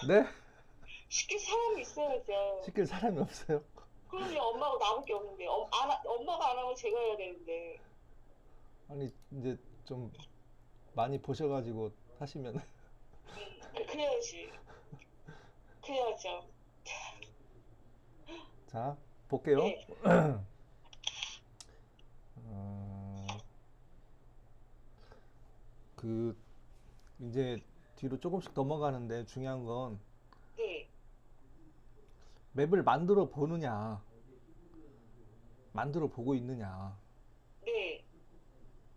네? 시킬 사람이 있어야죠. 시킬 사람이 없어요. 그럼요, 엄마가 나밖에 없는데. 엄마가 안 하면 제가 해야 되는데. 아니, 이제 좀 많이 보셔가지고 하시면. 그래야지. 그래야죠. 자, 볼게요. 네, 어, 그, 이제 뒤로 조금씩 넘어가는데 중요한 건 네, 맵을 만들어 보느냐, 만들어 보고 있느냐. 네.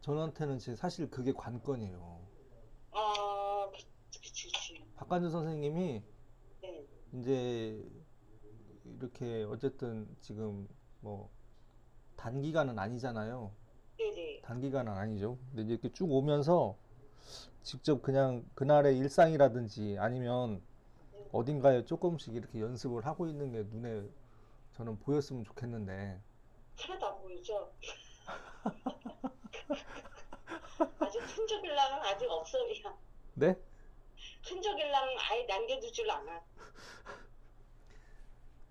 저한테는 사실 그게 관건이에요. 아, 그치. 박관준 선생님이 네, 이제 이렇게 어쨌든 지금 뭐 단기간은 아니잖아요. 네네. 단기간은 아니죠. 근데 이제 이렇게 쭉 오면서 직접 그냥 그날의 일상이라든지 아니면 어딘가에 조금씩 이렇게 연습을 하고 있는 게 눈에 저는 보였으면 좋겠는데. 하나도 안 보이죠? 아직 흔적일랑은 아직 없어요. 네? 흔적일랑은 아예 남겨두질 않아.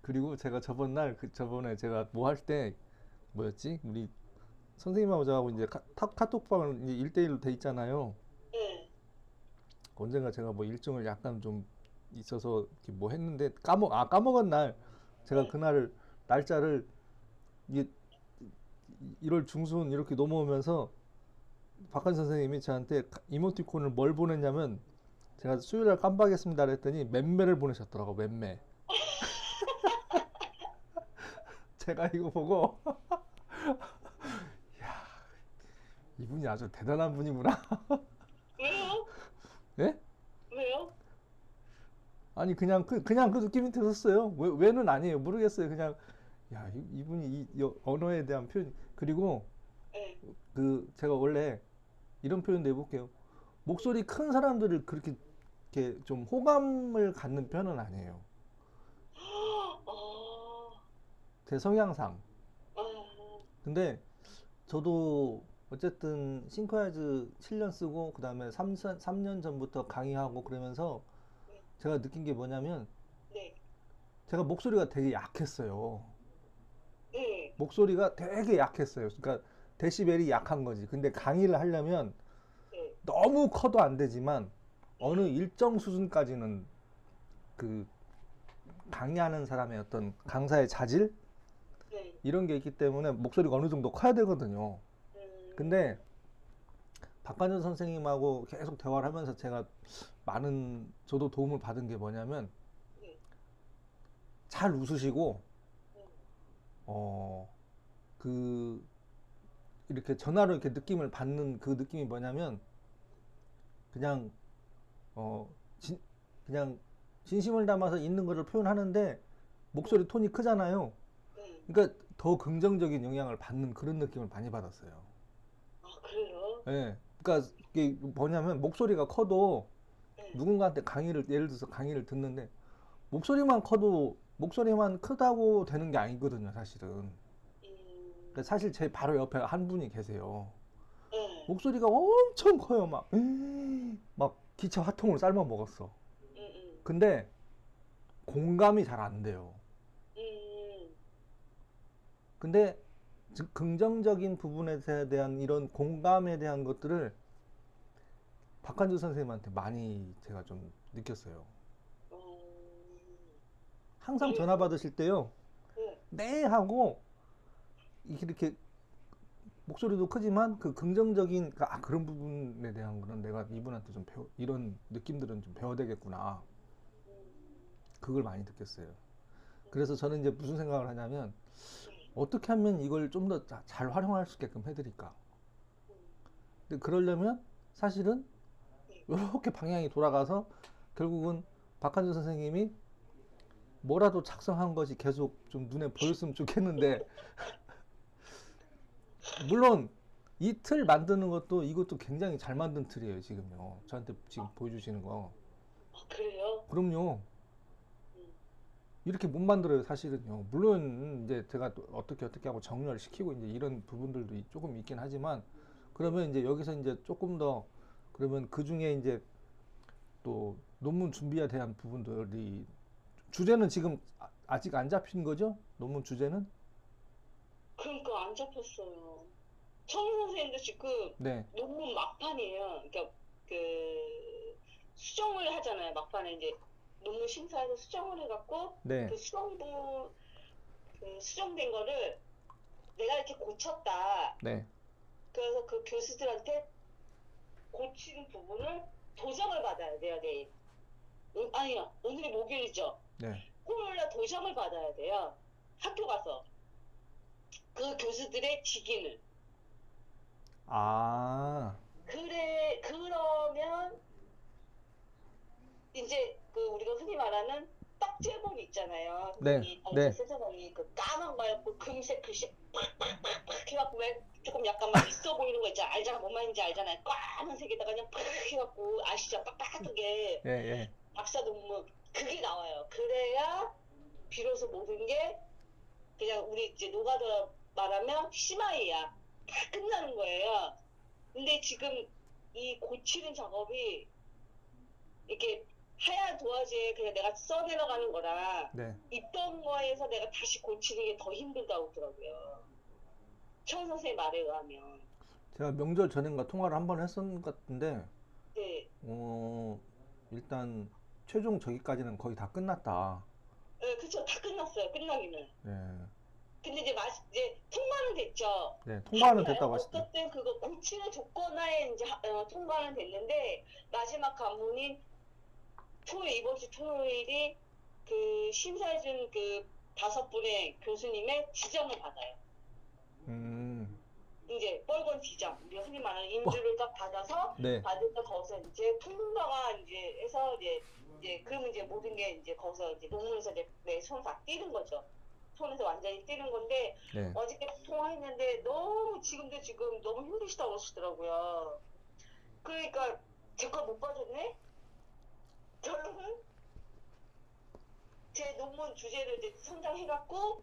그리고 제가 저번에 제가 뭐 할 때 뭐였지? 우리 선생님하고 저하고 이제 카톡방을 이제 1대1로 돼 있잖아요. 네, 언젠가 제가 뭐 일정을 약간 좀 있어서 이렇게 뭐 했는데 까먹은 날 제가 네. 그날 날짜를 이게 1월 중순 이렇게 넘어오면서 박한 선생님이 저한테 이모티콘을 뭘 보냈냐면 제가 수요일날 깜빡했습니다 그랬더니 맴매를 보내셨더라고. 맴매. 제가 이거 보고 이분이 아주 대단한 분이구나. 왜요? 예? 왜요? 아니 그냥 그 느낌이 들었어요. 왜는 아니에요. 모르겠어요. 그냥 야 이분이 이 언어에 대한 표현. 그리고 네. 그 제가 원래 이런 표현도 해볼게요. 목소리 큰 사람들을 그렇게 이렇게 좀 호감을 갖는 편은 아니에요. 어, 제 성향상. 어, 근데 저도 어쨌든 싱크라이즈 7년 쓰고 그 다음에 3년 전부터 강의하고 그러면서 네, 제가 느낀 게 뭐냐면 네, 제가 목소리가 되게 약했어요. 네, 목소리가 되게 약했어요. 그러니까 데시벨이 약한 거지. 근데 강의를 하려면 네, 너무 커도 안 되지만 어느 일정 수준까지는 그 강의하는 사람의 어떤 강사의 자질 네. 이런 게 있기 때문에 목소리가 어느 정도 커야 되거든요. 근데 음, 박관준 선생님하고 계속 대화를 하면서 제가 많은 저도 도움을 받은 게 뭐냐면 네, 잘 웃으시고 음, 그 이렇게 전화로 이렇게 느낌을 받는 그 느낌이 뭐냐면 그냥 어 진, 그냥 진심을 담아서 있는 것을 표현하는데 목소리 톤이 크잖아요. 네. 그러니까 더 긍정적인 영향을 받는 그런 느낌을 많이 받았어요. 아, 그래요? 예. 그러니까 이게 뭐냐면 목소리가 커도 네. 누군가한테 강의를 예를 들어서 강의를 듣는데 목소리만 커도 목소리만 크다고 되는 게 아니거든요, 사실은. 그러니까 음, 사실 제 바로 옆에 한 분이 계세요. 네, 목소리가 엄청 커요, 막 기차 화통을 삶아 먹었어. 음, 음, 근데 공감이 잘 안 돼요. 음, 근데 즉 긍정적인 부분에 대한 이런 공감에 대한 것들을 박한주 선생님한테 많이 제가 좀 느꼈어요. 음, 항상 전화 그래요? 받으실 때요. 네. 네 하고 이렇게 목소리도 크지만 그 긍정적인 그런 부분에 대한 거는 내가 이분한테 좀 이런 느낌들은 좀 배워야 되겠구나. 음, 그걸 많이 느꼈어요. 그래서 음, 저는 이제 무슨 생각을 하냐면 네. 어떻게 하면 이걸 좀 더 잘 활용할 수 있게끔 해드릴까. 음, 근데 그러려면 사실은 네. 이렇게 방향이 돌아가서 결국은 박한준 선생님이 뭐라도 작성한 것이 계속 좀 눈에 보였으면 좋겠는데 물론 이 틀 만드는 것도 이것도 굉장히 잘 만든 틀이에요. 지금요. 저한테 지금 아, 보여주시는 거. 그래요? 그럼요. 음, 이렇게 못 만들어요, 사실은요. 물론 이제 제가 또 어떻게 하고 정렬을 시키고 이제 이런 부분들도 조금 있긴 하지만 네. 그러면 이제 여기서 이제 조금 더 그러면 그 중에 이제 또 논문 준비에 대한 부분들이 주제는 지금 아직 안 잡힌 거죠? 논문 주제는? 그러니까 안 잡혔어요. 청인 선생님도 지금 네, 논문 막판이에요. 그러니까 그 수정을 하잖아요. 막판에 이제 논문 심사해서 수정을 해갖고 네, 그 수정부 그 수정된 거를 내가 이렇게 고쳤다. 네. 그래서 그 교수들한테 고친 부분을 도장을 받아야 돼요, 내일. 아니요, 오늘이 목요일이죠. 네. 토요일날 도장을 받아야 돼요. 학교 가서. 그 교수들의 직인을. 아, 그래, 그러면 이제 그 우리가 흔히 말하는 딱지본 있잖아요. 네, 이 네. 세서방이 그 까만 거였고 금색 글씨 팍팍팍 해갖고 왜 조금 약간 막 있어 보이는 거 있잖아. 알잖아. 뭔 말인지 알잖아요. 까만색에다가 그냥 팍 해갖고 아시죠? 빡빡하게 예, 예. 박사 논문 그게 나와요. 그래야 비로소 모든 게 그냥 우리 이제 노가다 말하면 심화이야. 다 끝나는 거예요. 근데 지금 이 고치는 작업이 이렇게 하얀 도화지에 그냥 내가 써내려가는 거라 네. 있던 거에서 내가 다시 고치는 게 더 힘들다고 하더라고요. 최원 선생님 말에 의하면. 제가 명절 전인가 통화를 한 번 했었는 것 같은데, 네. 일단 최종 저기까지는 거의 다 끝났다. 네, 그쵸. 다 끝났어요. 끝나기는. 네, 근데 이제 통과는 됐죠. 네. 통과는 됐다고 하시죠. 어쨌든 그거 고치는 조건하에 이제 통과는 됐는데 마지막 관문인 이번 주 토요일이 그 심사해준 그 5분의 교수님의 지정을 받아요. 이제 뻘건 지정, 우리가 흔히 말하는 인주를 딱 받아서 네, 받으면 거기서 이제 통과가 이제 해서 이제 그러면 이제 모든 게 이제 거기서 이제 논문에서 이제 내 손 다 띄는 거죠. 손에서 완전히 띄는 건데 네. 어저께 통화했는데 지금 너무 힘드시다고 하시더라고요. 그러니까 제 걸 못 봐줬네. 결론은 제 논문 주제를 이제 선정해갖고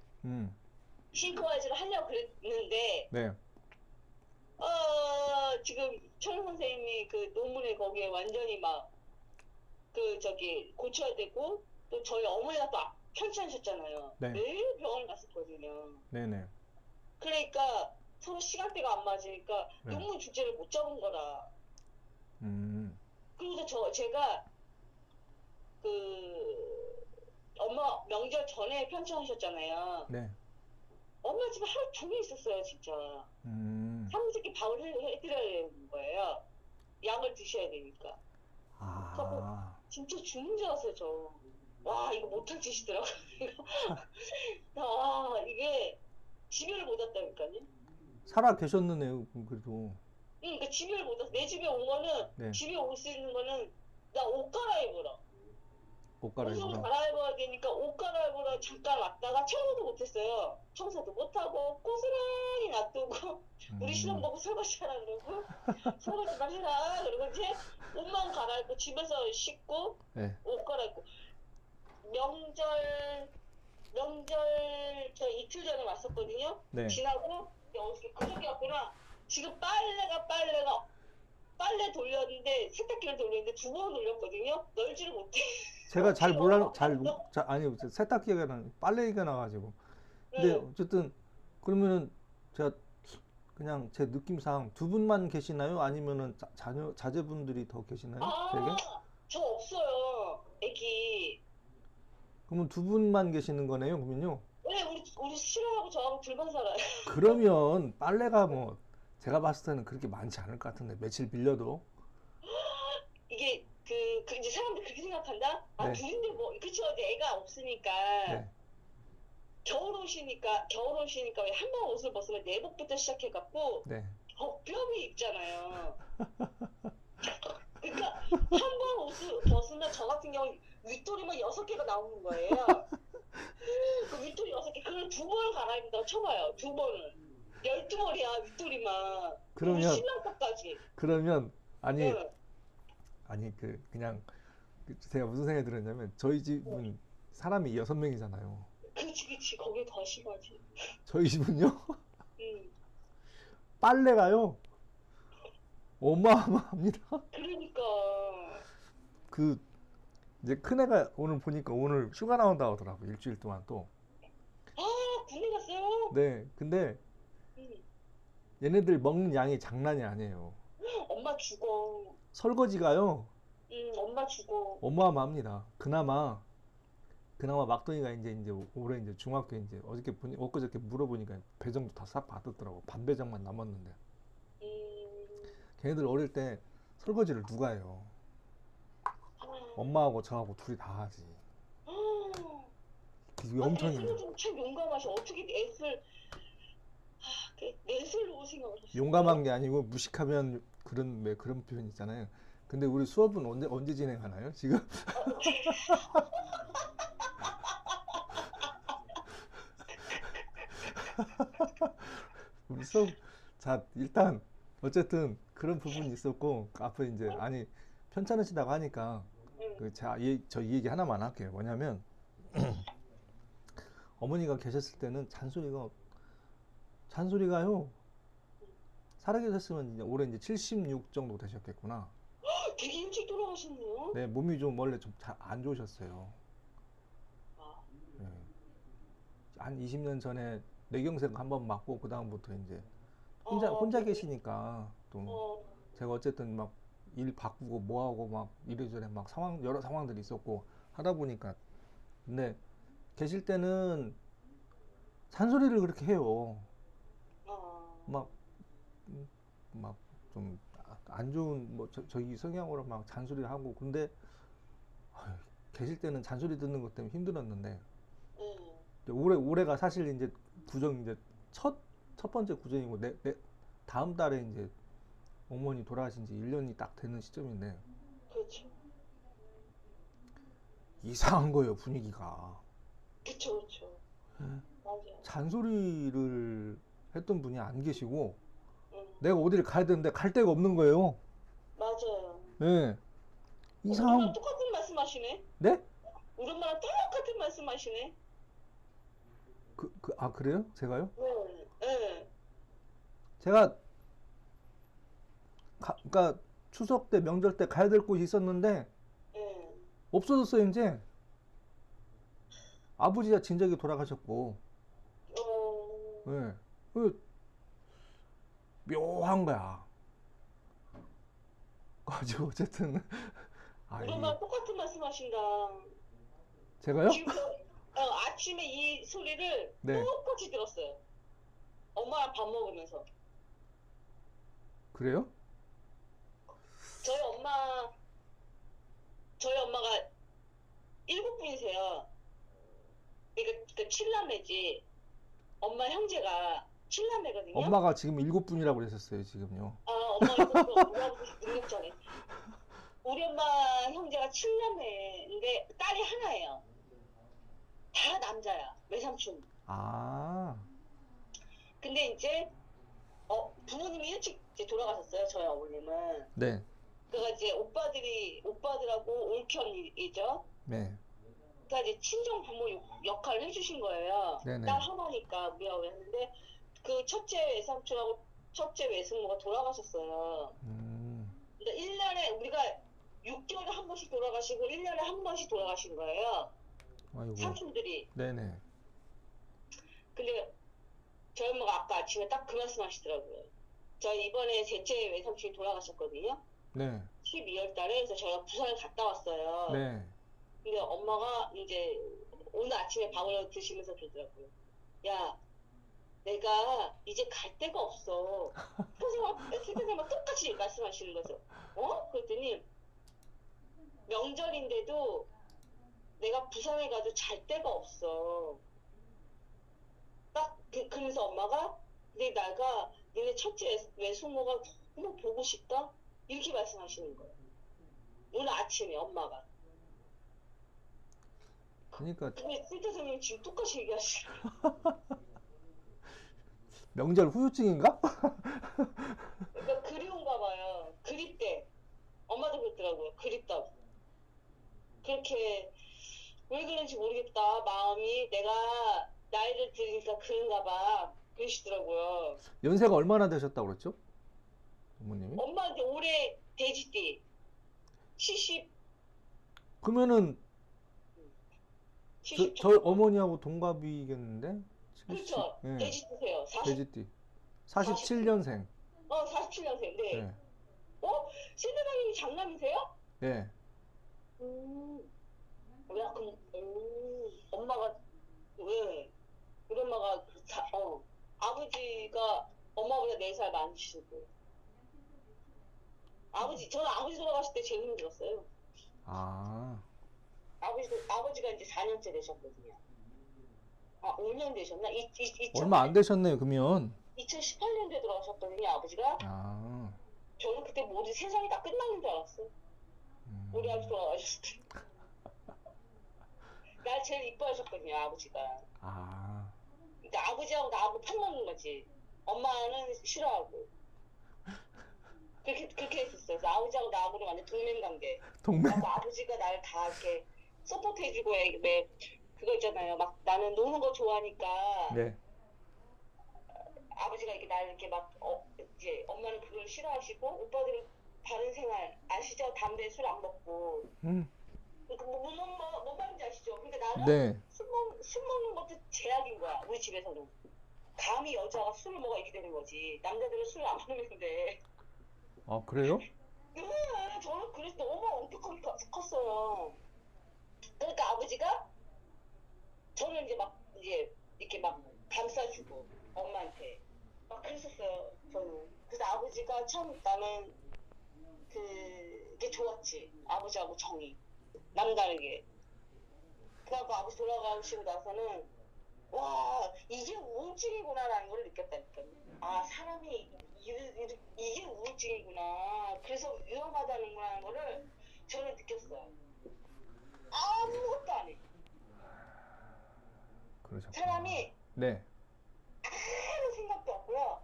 싱크와이즈를 하려고 그랬는데 네. 지금 철 선생님이 그 논문에 거기에 완전히 막 그 저기 고쳐야 되고 또 저희 어머니가 또 편찮으셨잖아요. 네. 매일 병원 갔었거든요. 네네. 그러니까 서로 시간대가 안 맞으니까 네. 논문 주제를 못 잡은 거라. 그리고 제가 그 엄마 명절 전에 편찮으셨잖아요. 네. 엄마 집에 하루 종일 있었어요, 진짜. 삼시세끼 밥을 해드려야 되는 거예요. 약을 드셔야 되니까. 아, 진짜 죽는 줄 알았어요, 저. 와, 이거 못할 짓이더라고요. 아, 이게 집요를 못 왔다니까요. 살아 계셨네요, 그래도. 응, 그 집요를 못 왔어. 내 집에 온 거는, 네. 집에 올 수 있는 거는, 나 옷 갈아입으러. 옷 옷을 갈아입으러. 갈아입어야 되니까 옷 갈아입으러 잠깐 왔다가 청소도 못했어요. 청소도 못하고 고스란히 놔두고 우리 신랑 보고 설거지 하라 그러고 설거지만 해라 그러고 이제 옷만 갈아입고 집에서 씻고 네. 옷 갈아입고 명절 저 이틀 전에 왔었거든요. 네. 지나고 어저께 그저께 왔구나. 지금 빨래 돌렸는데 세탁기를 돌렸는데 2번 돌렸거든요. 널지를 못해. 제가 잘 몰라, 아니, 세탁기가 빨래기가 나가지고. 근데 어쨌든, 그러면은, 제가 그냥 제 느낌상 두 분만 계시나요? 아니면은 자제분들이 더 계시나요? 되게? 저 없어요. 애기. 그러면 두 분만 계시는 거네요, 그러면요? 왜 우리 실험하고 저하고 둘만 살아요. 그러면 빨래가 뭐, 제가 봤을 때는 그렇게 많지 않을 것 같은데, 며칠 빌려도. 이게 그 이제 사람들 그렇게 생각한다? 네. 둘인데 뭐 그쵸 이제 애가 없으니까 네. 겨울 옷이니까 왜 한 번 옷을 벗으면 내복부터 시작해갖고 네. 겹겹이 입잖아요. 그러니까 한 번 옷을 벗으면 저 같은 경우는 윗도리만 6개가 나오는 거예요. 그 윗도리 6개 그걸 2번을 갈아입는다고 쳐봐요. 2번을 12벌이야 윗도리만. 그러면- 신랑 것까지. 그러면, 아니, 응. 그냥, 제가 무슨 생각이 들었냐면, 저희 집은 사람이 6명이잖아요. 그치 거기 더 심하지. 저희 집은요, 응. 빨래가요, 어마어마합니다. 그러니까 그, 이제 큰애가 오늘 보니까 오늘 휴가 나온다고 하더라고. 일주일 동안 또. 아, 군대 갔어요? 네, 근데 응. 얘네들 먹는 양이 장난이 아니에요. 엄마 죽어. 설거지가요, 응, 엄마 죽어. 어마어마합니다. 그나마 막둥이가 이제 올해 이제 중학교 이제 엊그저께 물어보니까 배정도 다 싹 받았더라고. 반배정만 남았는데. 음, 걔네들 어릴 때 설거지를 누가 해요? 엄마하고 저하고 둘이 다 하지. 이게 엄청 애들은 좀참 용감하셔. 어떻게 넷을 생각하셨어요? 용감한 게 아니고 무식하면 그런 왜 그런 표현 있잖아요. 근데 우리 수업은 언제 진행하나요? 지금 우리 수업 자 일단 어쨌든 그런 부분이 있었고 앞에 이제 아니 편찮으시다고 하니까 응. 저 이 얘기 하나만 할게요. 뭐냐면 어머니가 계셨을 때는 잔소리가요. 살아계셨으면 이제 올해 이제 76 정도 되셨겠구나. 되게 일찍 돌아가셨네요. 네, 몸이 좀 원래 좀 잘 안 좋으셨어요. 아, 네. 한 20년 전에 뇌경색 한 번 맞고 그 다음부터 이제 혼자 네. 계시니까 또 어, 제가 어쨌든 막 일 바꾸고 뭐 하고 막 이래저래 막 여러 상황들이 있었고 하다 보니까 근데 계실 때는 잔소리를 그렇게 해요. 어, 막 막 좀 안 좋은 뭐 저기 성향으로 막 잔소리를 하고 근데 아유, 계실 때는 잔소리 듣는 것 때문에 힘들었는데 응. 이제 올해가 사실 이제 구정 이제 첫 번째 구정이고 다음 달에 이제 어머니 돌아가신 지 1년이 딱 되는 시점인데 그렇죠. 이상한 거예요 분위기가. 그쵸, 그쵸. 맞아. 잔소리를 했던 분이 안 계시고 응, 내가 어디를 가야 되는데 갈 데가 없는 거예요. 맞아요. 예. 우리 엄마랑 이상. 똑같은 말씀하시네. 네? 우리 엄마랑 똑같은 말씀하시네. 그래요? 제가요? 네, 네, 제가 그러니까 추석 때 명절 때 가야 될 곳이 있었는데 네. 없어졌어요 이제. 아버지가 진작에 돌아가셨고 어, 예. 묘한 거야. 가지고 어쨌든 아 우리 이게 엄마랑 똑같은 말씀하신다. 제가요? 지금 아침에 이 소리를 네. 똑같이 들었어요. 엄마랑 밥 먹으면서. 그래요? 저희 엄마, 저희 엄마가 7분이세요. 그러니까 그 칠남매지. 엄마 형제가 칠남매거든요. 엄마가 지금 7분이라고 그랬었어요 지금요. 엄마 이거 우리 아버지 능력자네. 우리 엄마 형제가 칠남매인데 딸이 하나예요. 다 남자야. 외삼촌. 아, 근데 이제 부모님이 일찍 이제 돌아가셨어요. 저희 어머님은. 네, 그러니까 이제 오빠들하고 올켠이죠. 네, 그러니까 이제 친정 부모 역할을 해주신 거예요. 네네. 딸 하나니까 우리하고 했는데 그 첫째 외삼촌하고 첫째 외숙모가 돌아가셨어요. 그러니까 1년에 우리가 6개월에 한 번씩 돌아가시고 1년에 한 번씩 돌아가신 거예요. 아이고, 삼촌들이. 네네, 근데 저희 엄마가 아까 아침에 딱 그 말씀 하시더라고요. 저희 이번에 셋째 외삼촌이 돌아가셨거든요. 네, 12월 달에. 그래서 저희가 부산을 갔다 왔어요. 네. 근데 엄마가 이제 오늘 아침에 밥을 드시면서 그러더라고요. 야, 내가 이제 갈 데가 없어. 선생님과 똑같이 말씀하시는 거죠. 그랬더니 명절인데도 내가 부산에 가도 잘 데가 없어. 딱 그러면서 엄마가 근데 내가 니네 첫째 외숙모가 너무 보고 싶다 이렇게 말씀하시는 거예요. 오늘 아침에 엄마가. 그러니까 근데 센터 선생님 지금 똑같이 얘기하시는 명절 후유증인가? 그러니까 그리운가 봐요. 그립대. 엄마도 그랬더라고요. 그립다고. 그렇게 왜 그런지 모르겠다. 마음이 내가 나이를 들으니까 그런가 봐. 그러시더라고요. 연세가 얼마나 되셨다고 그랬죠? 부모님이? 엄마한테 올해 돼지띠 70 그러면은 저 70대. 어머니하고 동갑이겠는데? 70, 그렇죠. 예, 돼지 드세요. 40, 돼지띠. 47년생. 47년생. 네. 예, 신대장님이 장남이세요? 예. 야, 엄마가, 왜? 우리 엄마가, 아버지가 엄마보다 4살 많으시고. 저는 아버지 돌아가실 때 제일 힘들었어요. 아, 아버지가 이제 4년째 되셨거든요. 5년 되셨나? 얼마 안 되셨네요, 그러면. 2018년도에 돌아가셨거든요, 아버지가. 아, 저는 그때 모든 세상이 다 끝나는 줄 알았어요. 우리 아버지 돌아가셨을 때. 날 제일 이뻐하셨거든요, 아버지가. 아, 그러니까 아버지하고 나하고 편먹는 거지. 엄마는 싫어하고. 그렇게 했었어요. 그래서 아버지하고 나하고는 완전 동맹 관계. 동맹. 그래서 아버지가 나를 다 이렇게 서포트 해주고, 그거 있잖아요. 막 나는 노는 거 좋아하니까. 네. 아버지가 이렇게 나를 이렇게 이제 엄마는 그걸 싫어하시고, 오빠들은 바른 생활, 아시죠? 담배, 술 안 먹고. 음, 뭔 말인지 아시죠? 그러니까 나는 네. 술 먹는 것도 제약인 거야, 우리 집에서는. 감히 여자가 술을 먹어 이렇게 되는 거지. 남자들은 술을 안 먹는데. 아, 그래요? 저는 그래서 너무 엄격하게 컸어요. 그러니까 아버지가 저는 이제 이렇게 막 감싸주고, 엄마한테. 막 그랬었어요, 저는. 그래서 아버지가 참 나는 그게 좋았지. 아버지하고 정이. 남다르게. 그래갖고 아버지 돌아가시고 나서는, 와, 이게 우울증이구나라는 걸 느꼈다니까요. 아, 사람이 이게 우울증이구나. 그래서 위험하다는 거를 저는 느꼈어요. 아무것도 안 해. 그러셨구나. 사람이 네. 아무 생각도 없고요.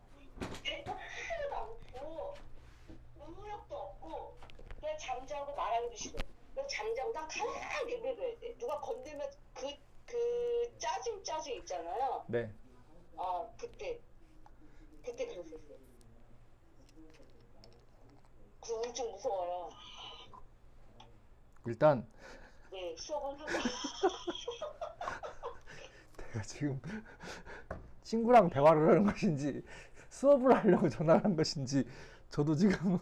대도 하나도 없고, 의욕도 없고, 그냥 잠자고 말하기도 싫어. 그냥 잠자고 난 가만히 내버려둬야 돼. 누가 건들면 그 짜증 있잖아요. 네. 그때 그랬었어요. 그 우울증 무서워요. 일단 네, 수업은 하고. 내가 지금 친구랑 대화를 하는 것인지 수업을 하려고 전화를 한 것인지 저도 지금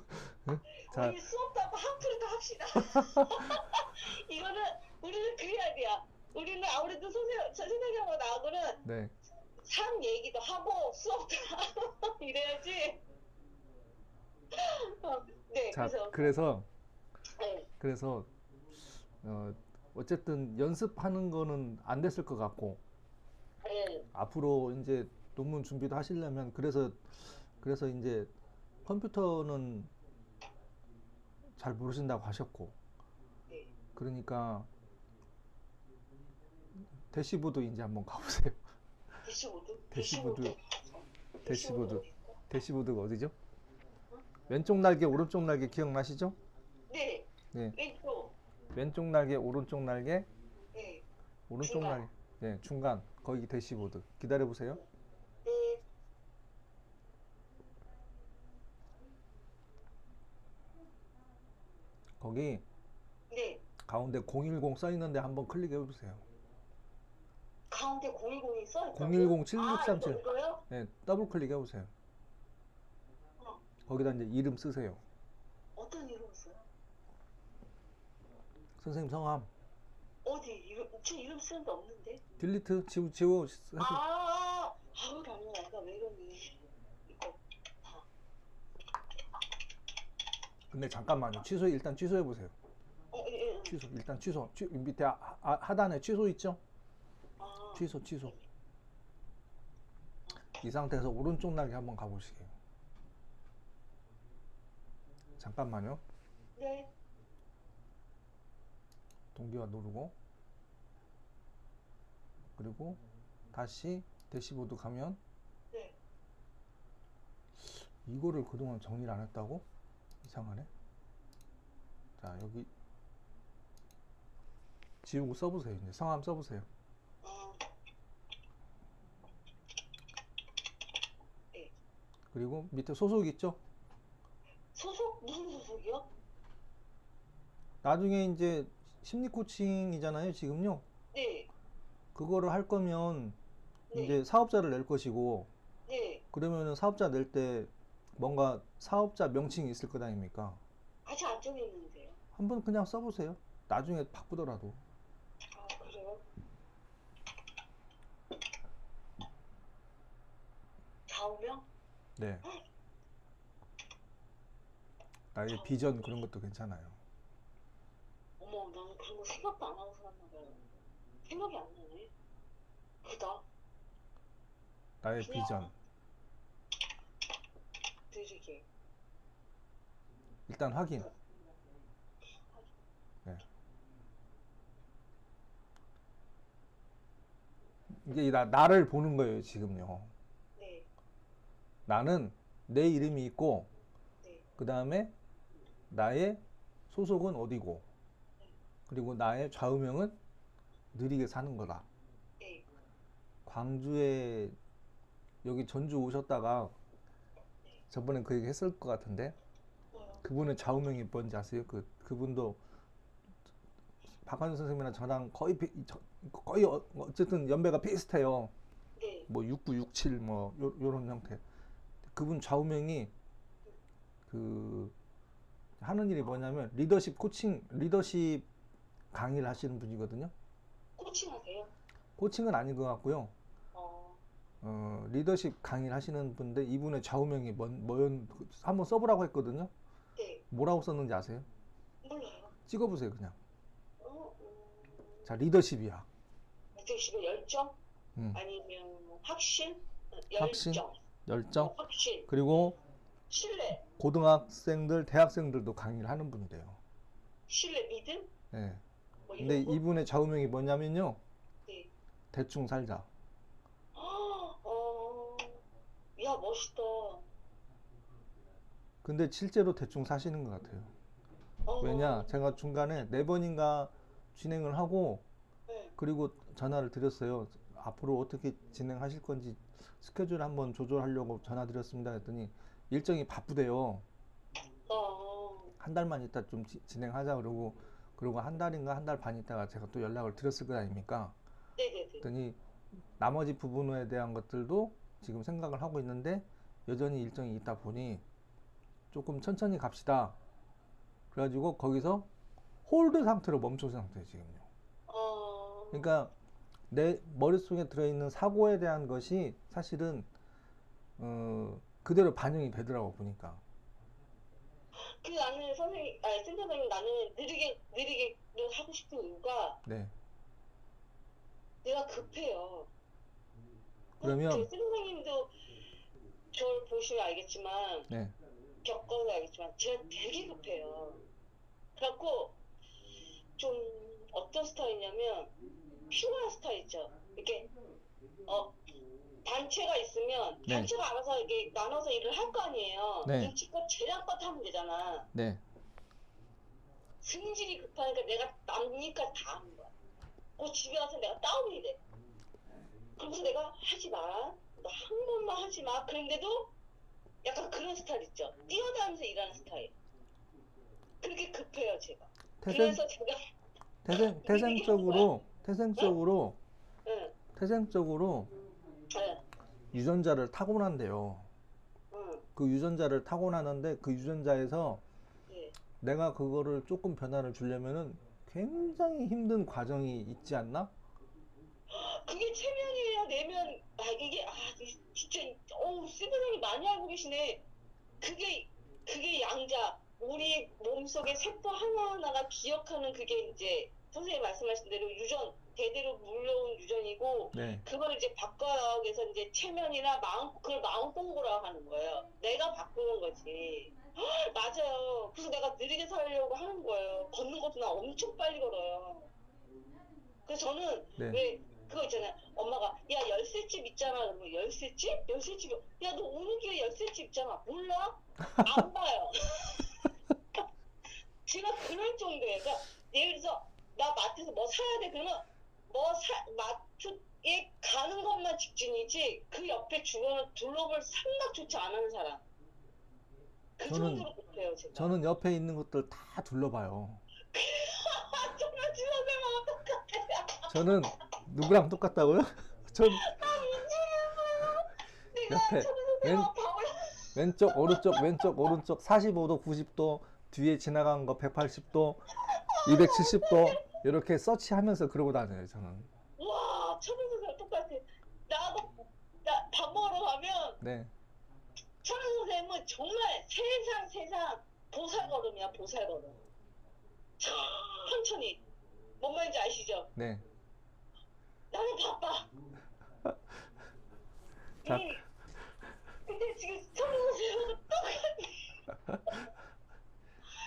자, 우리 수업도 하고 학투리도 합시다. 우리는 그래야 돼요. 우리는 아무래도 선생님하고 나하고는 네. 삶 얘기도 하고 수업도 하고 이래야지. 네, 자, 그래서 그래서 네, 어쨌든 연습하는 거는 안 됐을 것 같고 네, 앞으로 이제 논문 준비도 하시려면 그래서 이제 컴퓨터는 잘 모르신다고 하셨고 네. 그러니까 대시보드 이제 한번 가보세요. 대시보드? 대시보드가 어디죠? 왼쪽 날개, 오른쪽 날개 기억나시죠? 네, 네. 왼쪽. 왼쪽 날개, 오른쪽 날개, 네, 오른쪽 중간. 날개. 네, 중간. 거기 대시보드. 기다려 보세요. 네, 거기 네. 가운데 010 써 있는데 한번 클릭해 보세요. 가운데 010이 써 있다고요? 010 7637. 이거요? 네, 더블 클릭해 보세요. 어, 거기다 이제 이름 쓰세요. 어떤 이름 써요? 선생님 성함. 어디? 제 이름 쓰는 데 없는데? 딜리트 지워 해서 아우, 나는 아까 왜 이러니? 이거. 근데 잠깐만요. 일단 취소해 보세요. 예. 일단 취소. 밑에 하단에 취소 있죠? 아, 취소. 이 상태에서 오른쪽 날개 한번 가보시게요. 잠깐만요. 네. 동기화 누르고 그리고 다시 대시보드 가면 네. 이거를 그동안 정리를 안 했다고? 이상하네. 자, 여기 지우고 써보세요. 이제 성함 써보세요. 네. 그리고 밑에 소속 있죠? 소속? 무슨 소속이요? 나중에 이제 심리 코칭이잖아요, 지금요. 네, 그거를 할 거면 네, 이제 사업자를 낼 것이고, 네. 그러면은 사업자 낼 때 뭔가 사업자 명칭이 있을 거 아닙니까? 아직 안 정했는데요. 한번 그냥 써보세요. 나중에 바꾸더라도. 아, 그래요? 좌우명? 네. 나의 비전 그런 것도 괜찮아요. 어머, 나는 그런 거 생각도 안 하고 살았나 봐요. 생각이 안 나네. 그다. 나의 그냥 비전. 느리게. 일단 확인. 네. 이게 나를 보는 거예요, 지금요. 네, 나는 내 이름이 있고, 네, 그 다음에 나의 소속은 어디고, 그리고 나의 좌우명은 느리게 사는 거다. 네. 광주에 여기 전주 오셨다가 저번에 그 얘기 했을 것 같은데, 뭐요? 그분의 좌우명이 뭔지 아세요? 그분도 박한수 선생님이랑 저랑 거의 어쨌든 연배가 비슷해요. 네. 뭐 69, 67 뭐 요런 형태. 그분 좌우명이 그 하는 일이 뭐냐면 리더십 코칭, 리더십 강의를 하시는 분이거든요. 코칭하세요? 코칭은 아닌 것 같고요. 어, 리더십 강의를 하시는 분인데 이분의 좌우명이 한번 써보라고 했거든요. 네. 뭐라고 썼는지 아세요? 몰라요. 찍어보세요, 그냥. 어, 자, 리더십이야. 집에 열정? 음, 아니면 확신? 확신, 열정. 열정, 확신. 그리고 신뢰. 고등학생들, 대학생들도 강의를 하는 분이래요. 신뢰, 믿음? 네. 뭐 근데 이런 거? 이분의 좌우명이 뭐냐면요. 네. 대충 살자. 어, 야, 멋있다. 근데 실제로 대충 사시는 것 같아요. 왜냐, 어, 제가 중간에 4번인가 진행을 하고, 네. 그리고 전화를 드렸어요. 앞으로 어떻게 진행하실 건지 스케줄 한번 조절하려고 전화 드렸습니다. 했더니 일정이 바쁘대요. 어, 한 달만 있다 좀 진행하자 그러고 한 달인가 한 달 반 있다가 제가 또 연락을 드렸을 거 아닙니까? 네네네. 그랬더니 나머지 부분에 대한 것들도 지금 생각을 하고 있는데 여전히 일정이 있다 보니 조금 천천히 갑시다. 그래가지고 거기서 홀드 상태로 멈춘 상태예요, 지금요. 어, 그러니까 내 머릿속에 들어있는 사고에 대한 것이 사실은 그대로 반영이 되더라고 보니까. 나는 선생님, 아니, 센터장님 나는 느리게 하고 싶은 이유가 네. 내가 급해요. 그러면 선생님도 저를 보시면 알겠지만, 네. 겪어서 알겠지만, 제가 되게 급해요. 그래갖고, 좀, 어떤 스타일이냐면, 피곤한 스타일 있죠. 이렇게, 어, 단체가 있으면, 네. 단체가 알아서 이렇게 나눠서 일을 할 거 아니에요. 네. 눈치껏 재량껏 하면 되잖아. 네. 승질이 급하니까 내가 남니까 다 하는 거야. 집에 와서 내가 다운이 돼. 그러면서 내가 하지 마. 너 한 번만 하지 마. 그런데도 약간 그런 스타일 있죠. 뛰어다니면서 일하는 스타일. 그렇게 급해요, 제가. 태생 그래서 제가 태생적으로 응, 태생적으로 응, 유전자를 타고난대요. 응, 그 유전자를 타고나는데 그 유전자에서 네. 내가 그거를 조금 변화를 주려면은 굉장히 힘든 과정이 있지 않나? 그게 체면이에요, 내면. 진짜, 센터장님 많이 알고 계시네. 그게 양자. 우리 몸속의 세포 하나하나가 기억하는 그게 이제 선생님 말씀하신 대로 대대로 물려온 유전이고, 네. 그걸 이제 바꿔나가기 위해서 이제 체면이나 그걸 마음공부라고 하는 거예요. 내가 바꾸는 거지. 맞아요. 그래서 내가 느리게 살려고 하는 거예요. 걷는 것도 나 엄청 빨리 걸어요. 그래서 저는 네. 왜 그거 있잖아요. 엄마가 야 열쇠집 있잖아. 그러면 열쇠집? 열쇠집? 야 너 오는 길에 열쇠집 있잖아. 몰라? 안 봐요. 제가 그럴 정도예요. 그러니까 예를 들어서 나 마트에서 뭐 사야 돼. 그러면 마트에 가는 것만 직진이지 그 옆에 주변을 둘러볼 생각조차 안 하는 사람. 그 저는 정도로 급해요 제가. 저는 옆에 있는 것들 다 둘러봐요. 정말 저는 누구랑 똑같다고요? 전 내가 옆에 왼, 천우선생님하고 밥을 왼쪽 오른쪽 왼쪽 오른쪽 45도 90도 뒤에 지나간 거 180도 270도 이렇게 서치하면서 그러고 다녀요 저는. 와 천우선생님 똑같아. 나도 나 밥 먹으러 가면 네. 천우선생님은 정말 세상 보살걸음이야 보살걸음. 천천히. 뭔 말인지 아시죠? 네. 나는 바빠. 자, 근데 지금 천우선생님은 똑같아.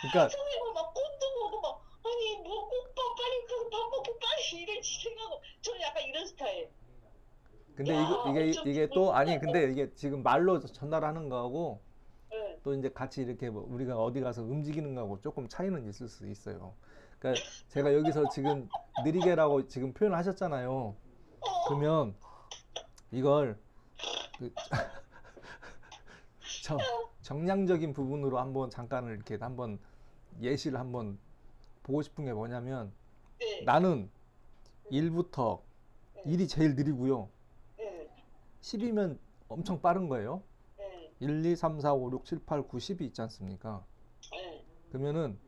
그러니까 선생님은 막 꽃도 보고 막 아니 뭐 꽃밥 빨리 가서 밥 먹고 빨리 일을 진행하고 저는 약간 이런 스타일. 근데 야, 이게 또 아니 근데 이게 지금 말로 전달하는 거하고 네. 또 이제 같이 이렇게 뭐 우리가 어디 가서 움직이는 거하고 조금 차이는 있을 수 있어요. 그러니까 제가 여기서 지금 느리게라고 지금 표현을 하셨잖아요. 그러면 이걸 그 정량적인 부분으로 한번 잠깐을 이렇게 한번 예시를 한번 보고 싶은 게 뭐냐면 네. 나는 1부터 1이 제일 느리고요. 네. 10이면 엄청 빠른 거예요. 네. 1, 2, 3, 4, 5, 6, 7, 8, 9, 10이 있지 않습니까? 네. 그러면은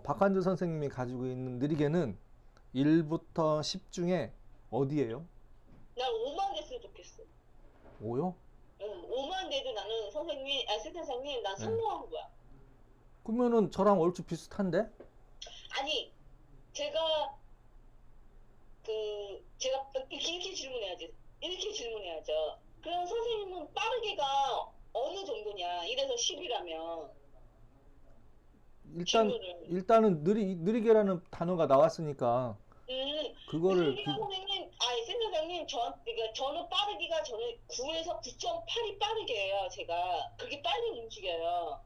박한주 선생님이 가지고 있는 느리개는 1부터 10 중에 어디예요? 난 5만 됐으면 좋겠어. 5요? 응, 5만 돼도 나는 선생님, 센터장님, 난 네. 성공한 거야. 그러면은 저랑 얼추 비슷한데? 아니, 제가 이렇게 질문해야지. 이렇게 질문해야죠. 그럼 선생님은 빠르게가 어느 정도냐? 이래서 10이라면. 일단은 느리개라는 단어가 나왔으니까 그거를 선생님, 센터장님, 그러니까 저는 빠르기가 저는 9에서 9.8이 빠르게예요, 제가. 그게 빨리 움직여요.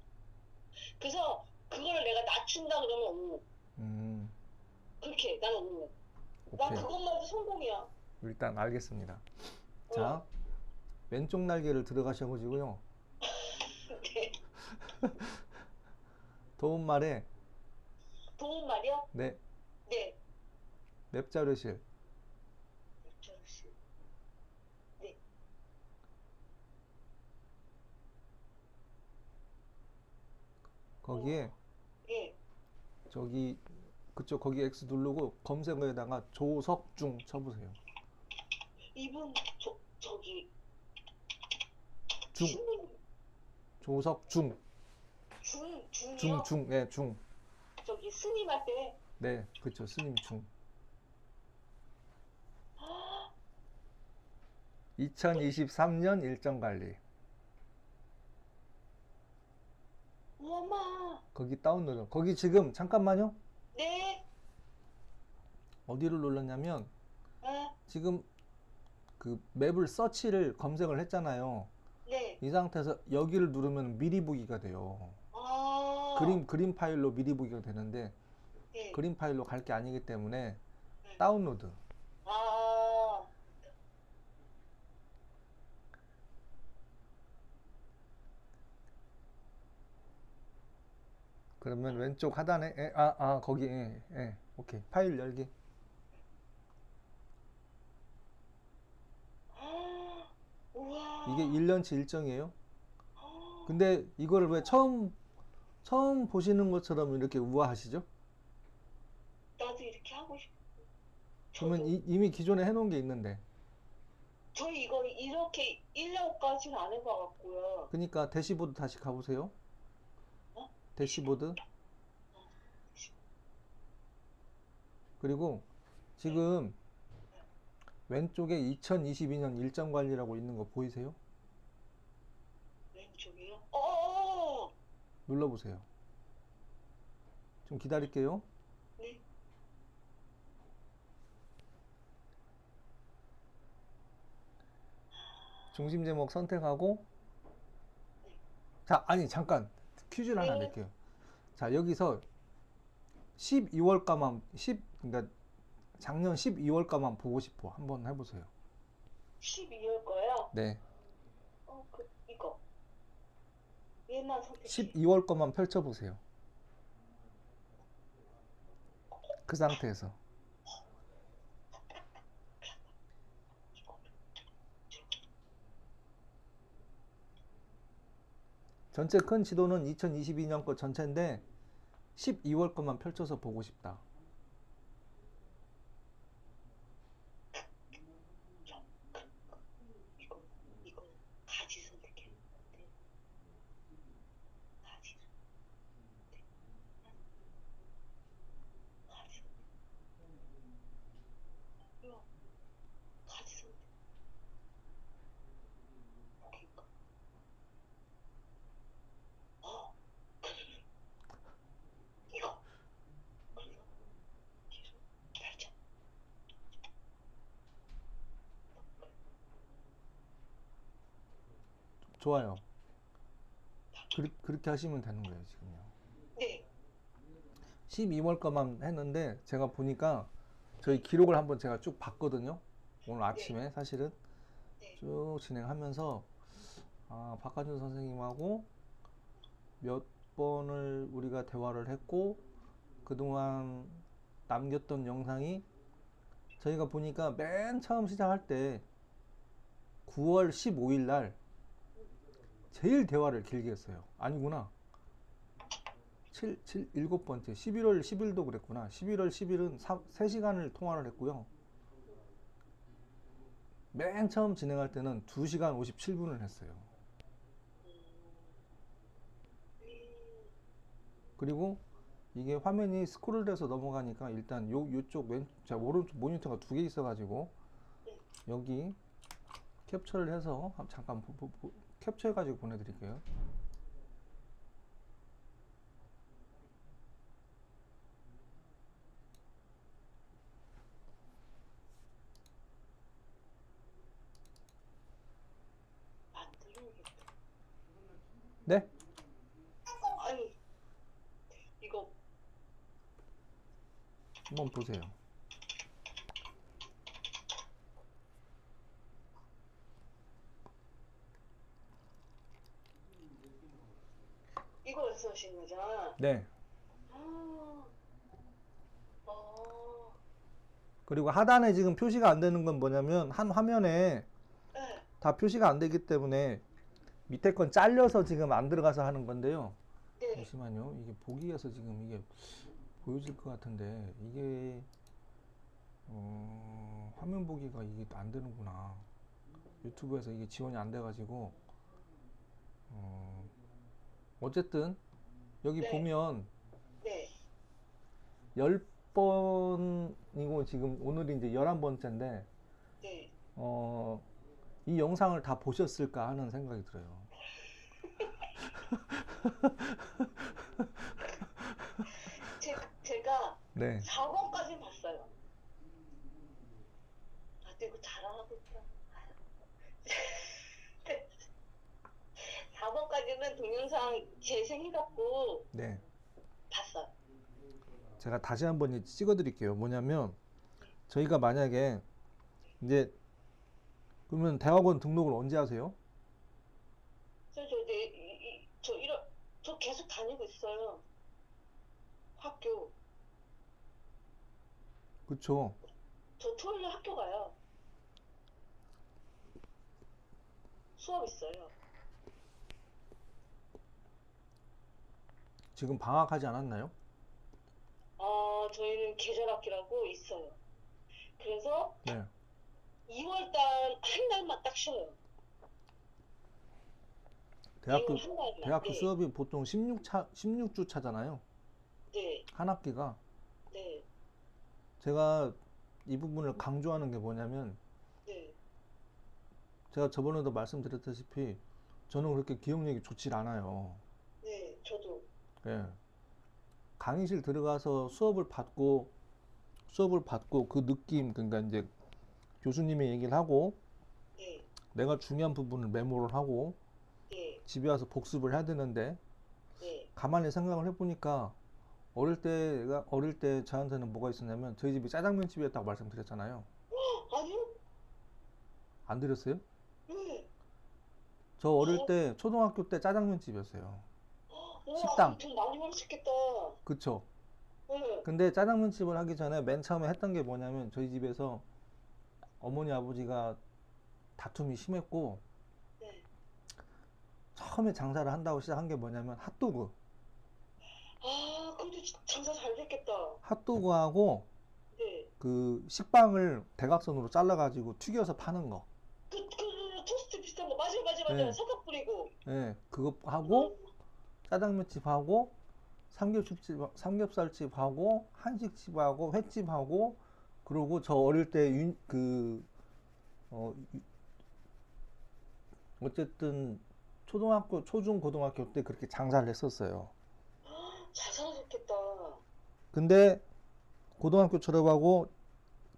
그래서 그거를 내가 낮춘다 그러면 5. 그렇게, 나는 5. 난 오케이. 그것만도 성공이야. 일단 알겠습니다. 자, 왼쪽 날개를 들어가셔가지고요. 네. 도움말에 도움 말이요? 네, 네. 맵자르실 네. 거기에 예. 저기 그쪽 거기 X 누르고 검색어에다가 조석중 쳐보세요. 이분, 저기, 중, 신분, 조석중, 중이요? 네, 중. 저기 스님 할 때, 네, 그쵸, 스님 중. 2023년 일정 관리. 어마, 거기 다운로드. 거기 지금 잠깐만요. 네, 어디를 눌렀냐면 아, 지금 그 맵을 서치를 검색을 했잖아요. 네, 이 상태에서 여기를 누르면 미리 보기가 돼요. 아, 그림 파일로 미리 보기가 되는데 네, 그림 파일로 갈 게 아니기 때문에 다운로드. 아, 그러면 왼쪽 하단에 거기 오케이. 파일 열기. 우와, 이게 1년치 일정이에요. 근데 이거를 왜 처음 보시는 것처럼 이렇게 우아하시죠? 나도 이렇게 하고 싶어. 그러면 이미 기존에 해놓은 게 있는데. 저희 이거 이렇게 1년까지는 안 해봐갖고요. 그러니까 대시보드 다시 가보세요. 어? 대시보드. 그리고 지금 왼쪽에 2022년 일정 관리라고 있는 거 보이세요? 왼쪽이요? 눌러보세요. 좀 기다릴게요. 네. 중심 제목 선택하고 자, 아니 잠깐 퀴즈를 하나 낼게요. 자, 여기서 12월가만 그러니까 작년 12월가만 보고 싶어. 한번 해보세요. 12월 거요? 네. 이거. 얘만 선택해. 12월 것만 펼쳐보세요. 그 상태에서 전체 큰 지도는 2022년 거 전체인데 12월 것만 펼쳐서 보고 싶다. 이거 가지 선택했는데 가지 가지 이거 가지 선택 보기인가? 이거 그래서 계속 발전 좋아요. 그렇게 하시면 되는 거예요, 지금요. 네 12월 것만 했는데 제가 보니까 저희 기록을 한번 제가 쭉 봤거든요. 오늘 아침에 사실은 네. 쭉 진행하면서 박하준 선생님하고 몇 번을 우리가 대화를 했고 그동안 남겼던 영상이 저희가 보니까 맨 처음 시작할 때 9월 15일 날 제일 대화를 길게 했어요. 아니구나. 7번째. 11월 10일도 그랬구나. 11월 10일은 3시간을 통화를 했고요. 맨 처음 진행할 때는 2시간 57분을 했어요. 그리고 이게 화면이 스크롤 돼서 넘어가니까 일단 요쪽 자, 오른쪽 모니터가 2개 있어가지고 여기 캡처를 해서 잠깐 캡처해가지고 보내드릴게요. 안 들리겠다. 네? 아니 이거 한번 보세요. 이거 말씀하시는 거잖아. 네. 아, 어, 그리고 하단에 지금 표시가 안 되는 건 뭐냐면 한 화면에 네, 다 표시가 안 되기 때문에 밑에 건 잘려서 지금 안 들어가서 하는 건데요. 네. 잠시만요. 이게 보기에서 지금 이게 보여질 것 같은데 이게 화면 보기가 이게 안 되는구나. 유튜브에서 이게 지원이 안 돼가지고 어쨌든 여기 네. 보면 네. 10번이고 지금 오늘이 이제 11번째인데 네. 이 영상을 다 보셨을까 하는 생각이 들어요. 제가 네. 4번까지 봤어요. 아, 근데 이거 잘하고 있다. 4번까지는 동영상 재생해갖고 네. 봤어요. 제가 다시 한번 찍어 드릴게요. 뭐냐면 저희가 만약에 이제 그러면 대학원 등록을 언제 하세요? 저 계속 다니고 있어요. 학교. 그쵸. 저 토요일에 학교 가요. 수업 있어요. 지금 방학하지 않았나요? 저희는 계절학기라고 있어요. 그래서 네. 2월달 한 달만 딱 쉬어요. 대학교 2월 한 달만. 대학교 네. 수업이 보통 16주 차잖아요. 네. 한 학기가. 네. 제가 이 부분을 강조하는 게 뭐냐면 네. 제가 저번에도 말씀드렸다시피 저는 그렇게 기억력이 좋질 않아요. 네. 저도. 예. 강의실 들어가서 수업을 받고 그 느낌, 그러니까 이제 교수님의 얘기를 하고 네. 내가 중요한 부분을 메모를 하고 네. 집에 와서 복습을 해야 되는데 네. 가만히 생각을 해보니까 어릴 때 저한테는 뭐가 있었냐면 저희 집이 짜장면 집이었다고 말씀드렸잖아요. 아니요? 안 드렸어요? 네. 저 어릴 때 초등학교 때 짜장면 집이었어요. 우와, 식당. 돈 많이 벌었겠다. 그쵸? 네. 근데 짜장면 집을 하기 전에 맨 처음에 했던 게 뭐냐면 저희 집에서 어머니 아버지가 다툼이 심했고 네. 처음에 장사를 한다고 시작한 게 뭐냐면 핫도그. 아, 그래도 장사 잘 됐겠다. 핫도그하고 네. 그 식빵을 대각선으로 잘라가지고 튀겨서 파는 거. 그 토스트 비슷한 거. 맞아요, 맞아요, 맞아요. 네. 석각 뿌리고. 예, 그거 하고 짜장면집하고 삼겹살집하고 한식집하고 횟집하고 그리고 저 어릴 때 어쨌든 초등학교, 초중, 고등학교 때 그렇게 장사를 했었어요. 잘 살아셨겠다. 근데 고등학교 졸업하고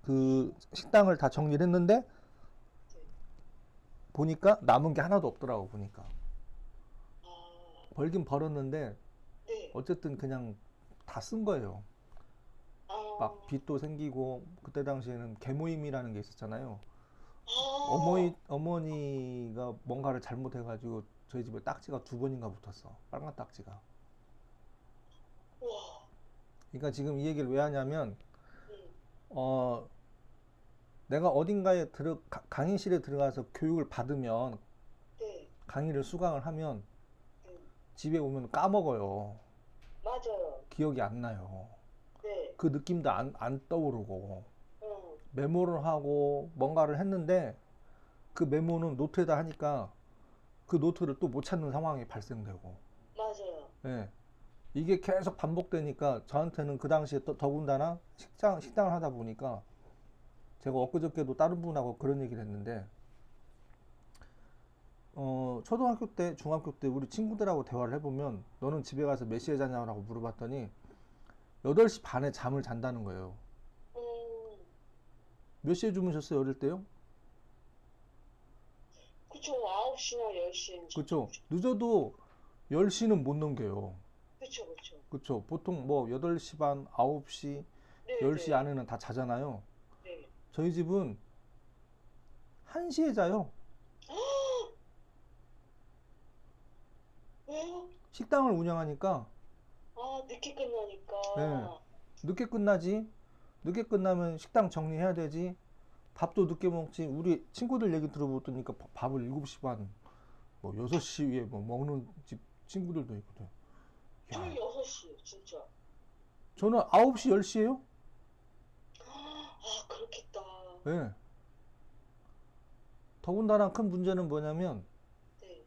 그 식당을 다 정리를 했는데 보니까 남은 게 하나도 없더라고 보니까. 아, 벌긴 벌었는데 네. 어쨌든 그냥 다 쓴 거예요. 아, 막 빚도 생기고 그때 당시에는 계모임이라는 게 있었잖아요. 아, 어머니가 뭔가를 잘못해가지고 저희 집에 딱지가 2번인가 붙었어. 빨간 딱지가. 와, 그러니까 지금 이 얘기를 왜 하냐면 음, 어 내가 어딘가에 강의실에 들어가서 교육을 받으면 네, 강의를 수강을 하면 네, 집에 오면 까먹어요. 맞아요. 기억이 안 나요. 네, 그 느낌도 안 떠오르고 음, 메모를 하고 뭔가를 했는데 그 메모는 노트에다 하니까 그 노트를 또 못 찾는 상황이 발생되고 맞아요. 예. 이게 계속 반복되니까 저한테는 그 당시에 또 더군다나 식당을 하다 보니까 제가 엊그저께도 다른 분하고 그런 얘기를 했는데 초등학교 때 중학교 때 우리 친구들하고 대화를 해보면 너는 집에 가서 몇 시에 자냐고 물어봤더니 8시 반에 잠을 잔다는 거예요. 음, 몇 시에 주무셨어요 어릴 때요? 그쵸. 9시나 10시엔 그쵸. 늦어도 10시는 못 넘겨요. 그쵸, 그쵸. 그쵸. 보통 뭐 8시 반, 9시, 네, 10시 네, 안에는 다 자잖아요. 네. 저희 집은 1시에 자요. 왜요? 식당을 운영하니까. 아, 늦게 끝나니까. 예. 늦게 끝나지. 늦게 끝나면 식당 정리해야 되지. 밥도 늦게 먹지. 우리 친구들 얘기 들어보니까 밥을 7시 반, 뭐 6시에 뭐 먹는 집 친구들도 있거든. 야, 저희 6시, 진짜. 저는 9시, 10시에요? 아, 그렇겠다. 예. 더군다나 큰 문제는 뭐냐면 네.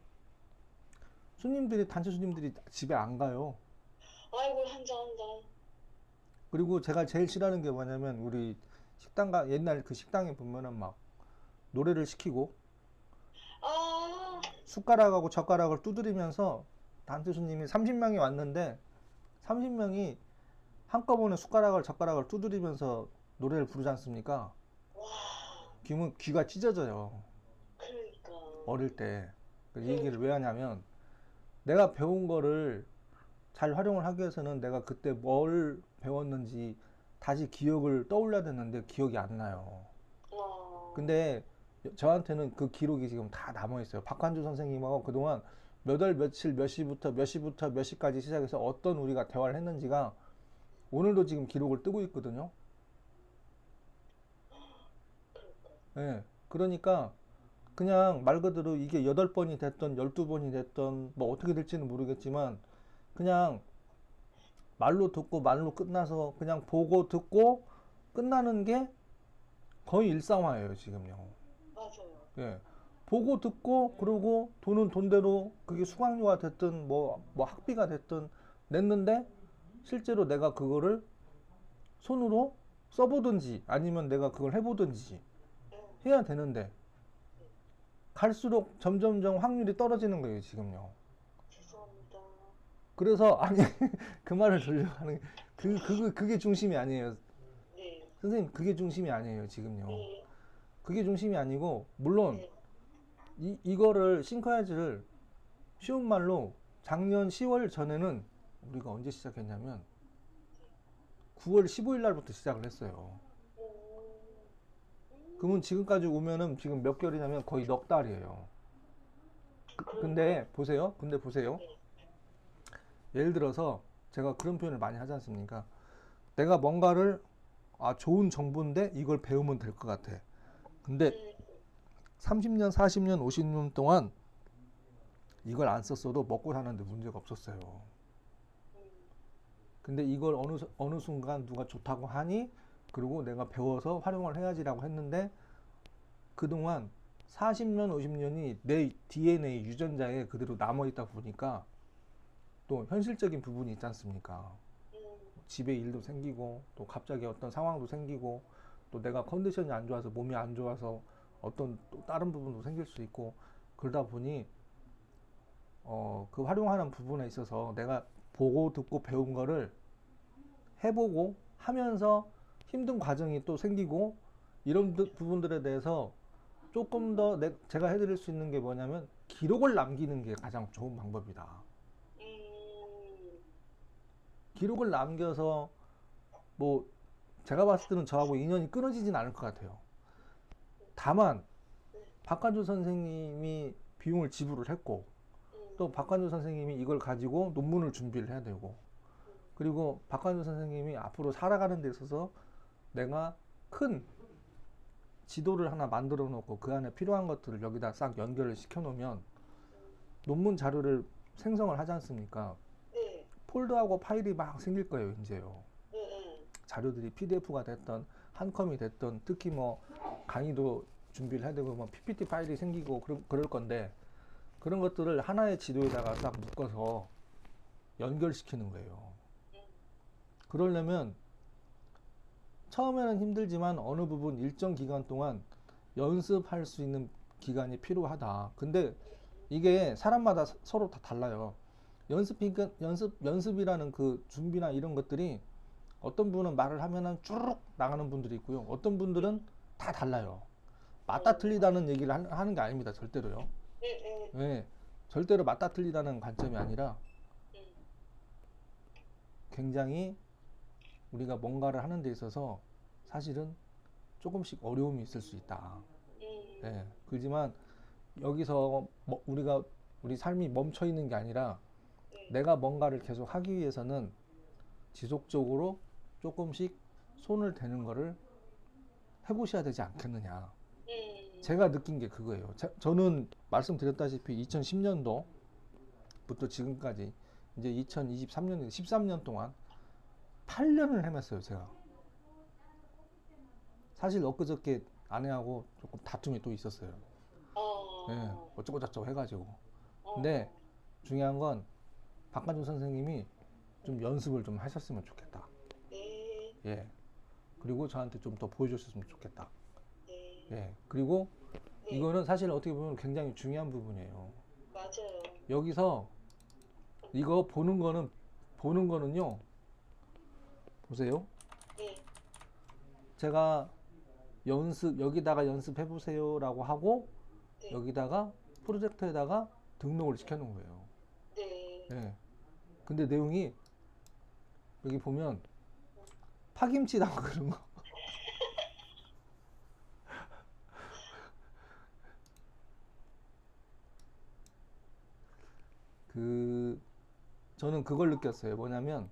단체 손님들이 집에 안 가요. 아이고, 한잔, 한잔. 그리고 제가 제일 싫어하는 게 뭐냐면 우리 옛날 그 식당에 보면은 막 노래를 시키고 아, 숟가락하고 젓가락을 두드리면서 단체 손님이 30명이 왔는데 30명이 한꺼번에 숟가락을 젓가락을 두드리면서 노래를 부르지 않습니까? 와, 귀가 찢어져요. 그러니까. 어릴 때. 이 얘기를 그러니까. 왜 하냐면 내가 배운 거를 잘 활용을 하기 위해서는 내가 그때 뭘 배웠는지 다시 기억을 떠올려야 되는데 기억이 안 나요. 근데 저한테는 그 기록이 지금 다 남아 있어요. 박한주 선생님하고 그동안 몇 월 며칠 몇 시부터 몇 시까지 시작해서 어떤 우리가 대화를 했는지가 오늘도 지금 기록을 뜨고 있거든요. 그러니까. 예. 그러니까 그냥 말 그대로 이게 8번이 됐던 12번이 됐던 뭐 어떻게 될지는 모르겠지만 그냥 말로 듣고 말로 끝나서 그냥 보고 듣고 끝나는 게 거의 일상화예요, 지금요. 맞아요. 예. 보고 듣고 그러고 돈은 돈대로 그게 수강료가 됐든 뭐 학비가 됐든 냈는데 실제로 내가 그거를 손으로 써보든지 아니면 내가 그걸 해보든지 응, 해야 되는데 갈수록 점점점 확률이 떨어지는 거예요, 지금요. 죄송합니다. 그래서 아니 그 말을 돌려고 하는 그게 중심이 아니에요. 네, 선생님 그게 중심이 아니에요, 지금요. 네, 그게 중심이 아니고 물론 네. 이거를 싱크하이즈를 쉬운 말로 작년 10월 전에는 우리가 언제 시작했냐면 9월 15일 날부터 시작을 했어요. 그러면 지금까지 오면은 지금 몇 개월이냐면 거의 넉 달이에요. 근데 보세요. 네, 예를 들어서 제가 그런 표현을 많이 하지 않습니까? 내가 뭔가를 좋은 정보인데 이걸 배우면 될 것 같아. 근데 30년, 40년, 50년 동안 이걸 안 썼어도 먹고 사는데 문제가 없었어요. 근데 이걸 어느 순간 누가 좋다고 하니, 그리고 내가 배워서 활용을 해야지라고 했는데, 그동안 40년, 50년이 내 DNA 유전자에 그대로 남아있다 보니까 또 현실적인 부분이 있지 않습니까? 집에 일도 생기고, 또 갑자기 어떤 상황도 생기고, 또 내가 컨디션이 안 좋아서, 몸이 안 좋아서 어떤 또 다른 부분도 생길 수 있고, 그러다 보니 그 활용하는 부분에 있어서 내가 보고 듣고 배운 거를 해보고 하면서 힘든 과정이 또 생기고, 이런 부분들에 대해서 조금 더 제가 해드릴 수 있는 게 뭐냐면, 기록을 남기는 게 가장 좋은 방법이다. 기록을 남겨서 뭐 제가 봤을 때는 저하고 인연이 끊어지진 않을 것 같아요. 다만 박관주 선생님이 비용을 지불을 했고, 또 박관주 선생님이 이걸 가지고 논문을 준비를 해야 되고, 그리고 박관주 선생님이 앞으로 살아가는 데 있어서 내가 큰 지도를 하나 만들어 놓고 그 안에 필요한 것들을 여기다 싹 연결을 시켜 놓으면 논문 자료를 생성을 하지 않습니까? 네. 폴더하고 파일이 막 생길 거예요, 이제요. 네. 자료들이 PDF가 됐던 한컴이 됐던, 특히 뭐 강의도 준비를 해야 되고, 뭐 PPT 파일이 생기고 그럴 건데, 그런 것들을 하나의 지도에다가 딱 묶어서 연결시키는 거예요. 그러려면 처음에는 힘들지만 어느 부분 일정 기간 동안 연습할 수 있는 기간이 필요하다. 근데 이게 사람마다 서로 다 달라요. 연습이라는 그 준비나 이런 것들이 어떤 분은 말을 하면은 쭈르륵 나가는 분들이 있고요. 어떤 분들은 다 달라요. 맞다 틀리다는 얘기를 하는 게 아닙니다. 절대로요. 네. 네, 절대로 맞다 틀리다는 관점이 아니라, 굉장히 우리가 뭔가를 하는 데 있어서 사실은 조금씩 어려움이 있을 수 있다. 네, 그렇지만 여기서 우리 삶이 멈춰 있는 게 아니라, 내가 뭔가를 계속 하기 위해서는 지속적으로 조금씩 손을 대는 거를 해보셔야 되지 않겠느냐. 제가 느낀 게 그거예요. 저는 말씀드렸다시피 2010년도부터 지금까지 이제 2023년, 13년 동안 8년을 헤맸어요, 제가. 사실 엊그저께 아내하고 조금 다툼이 또 있었어요. 네, 어쩌고저쩌고 해가지고. 근데 중요한 건 박관준 선생님이 좀 연습을 좀 하셨으면 좋겠다. 예. 그리고 저한테 좀 더 보여줬으면 좋겠다. 예. 그리고 이거는 사실 어떻게 보면 굉장히 중요한 부분이에요. 맞아요. 여기서 이거 보는 거는요. 보세요. 제가 여기다가 연습해 보세요라고 하고, 여기다가 프로젝터에다가 등록을 시켜 놓은 거예요. 예. 근데 내용이 여기 보면 파김치 나오고 그런 거. 저는 그걸 느꼈어요. 뭐냐면,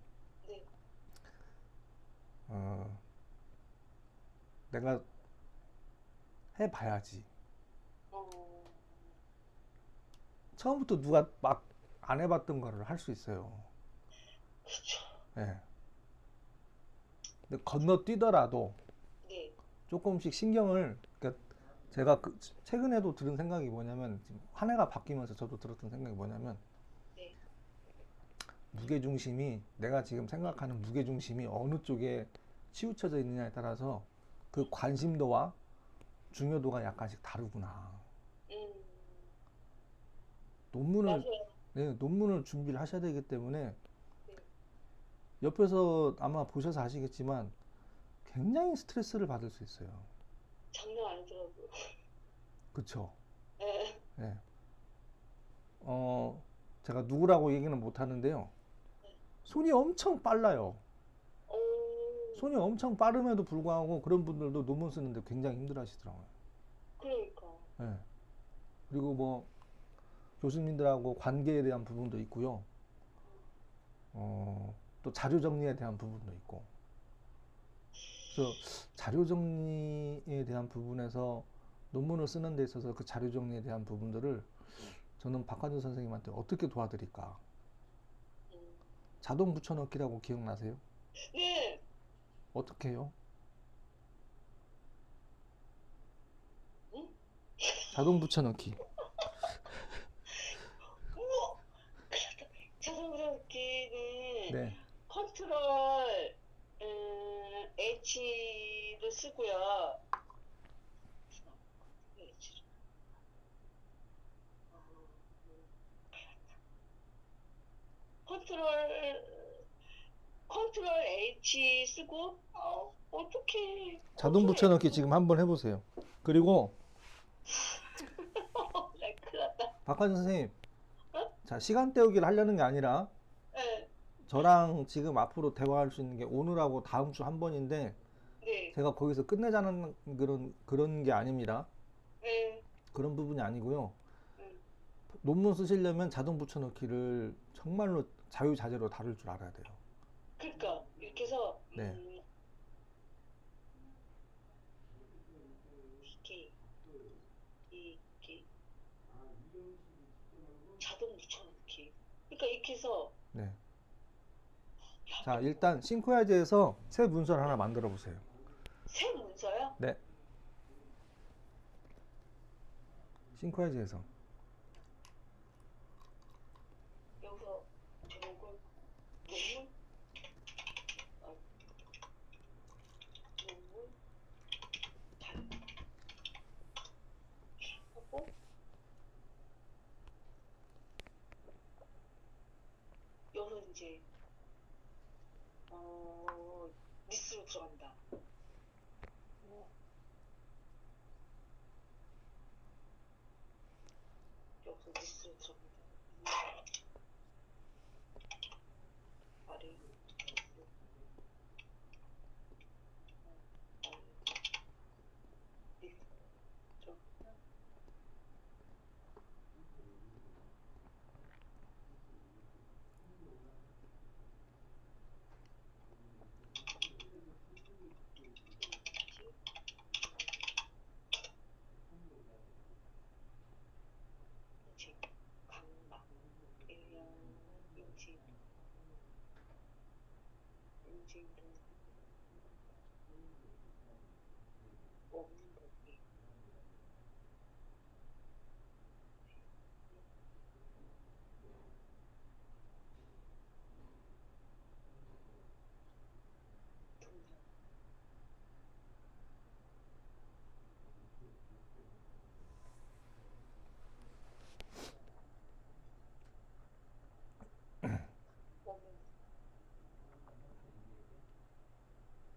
내가 해봐야지. 처음부터 누가 막 안 해봤던 거를 할 수 있어요. 예. 근데 건너뛰더라도 조금씩 신경을, 그러니까 제가 최근에도 들은 생각이 뭐냐면, 지금 한 해가 바뀌면서 저도 들었던 생각이 뭐냐면, 무게중심이, 내가 지금 생각하는 무게중심이 어느 쪽에 치우쳐져 있느냐에 따라서 그 관심도와 중요도가 약간씩 다르구나. 논문을 준비를 하셔야 되기 때문에, 옆에서 아마 보셔서 아시겠지만 굉장히 스트레스를 받을 수 있어요. 장난 아니더라고요. 그쵸? 네. 네. 제가 누구라고 얘기는 못 하는데요. 손이 엄청 빨라요. 손이 엄청 빠름에도 불구하고 그런 분들도 논문 쓰는데 굉장히 힘들어 하시더라고요. 그러니까. 네. 그리고 뭐 교수님들하고 관계에 대한 부분도 있고요. 또 자료 정리에 대한 부분도 있고. 그래서 자료 정리에 대한 부분에서 논문을 쓰는 데 있어서 그 자료 정리에 대한 부분들을 저는 박한준 선생님한테 어떻게 도와드릴까? 음. 자동 붙여넣기라고 기억나세요? 네. 어떻게 해요? 응? 자동 붙여넣기. 우와! 자동으로기는 네. 컨트롤 H를 쓰고요. H를. 컨트롤 컨트롤 H 쓰고 어떻게 자동 붙여넣기 지금 한번 해보세요. 그리고 나 큰일 났다. 박한준 선생님, 어? 자, 시간 때우기를 하려는 게 아니라 네. 저랑 지금 앞으로 대화할 수 있는 게 오늘하고 다음 주 한 번인데 네. 제가 거기서 끝내자는 그런 게 아닙니다. 네. 그런 부분이 아니고요. 음. 논문 쓰시려면 자동 붙여넣기를 정말로 자유자재로 다룰 줄 알아야 돼요. 그러니까 이렇게 해서 네. 이게 자동 붙여넣기. 그러니까 이렇게 해서 네. 자, 일단 싱크야제에서 새 문서를 하나 만들어 보세요. 새 문서요? 네. 싱크야제에서. 여기서 제목을 논문 논문 잘 하고 여기서 이제 리스트로 들어간다. 여기서 리스트로 들어간다. 아래 리스트 들어간다. 인식 강막 1년 인지도 원복이 동작 원복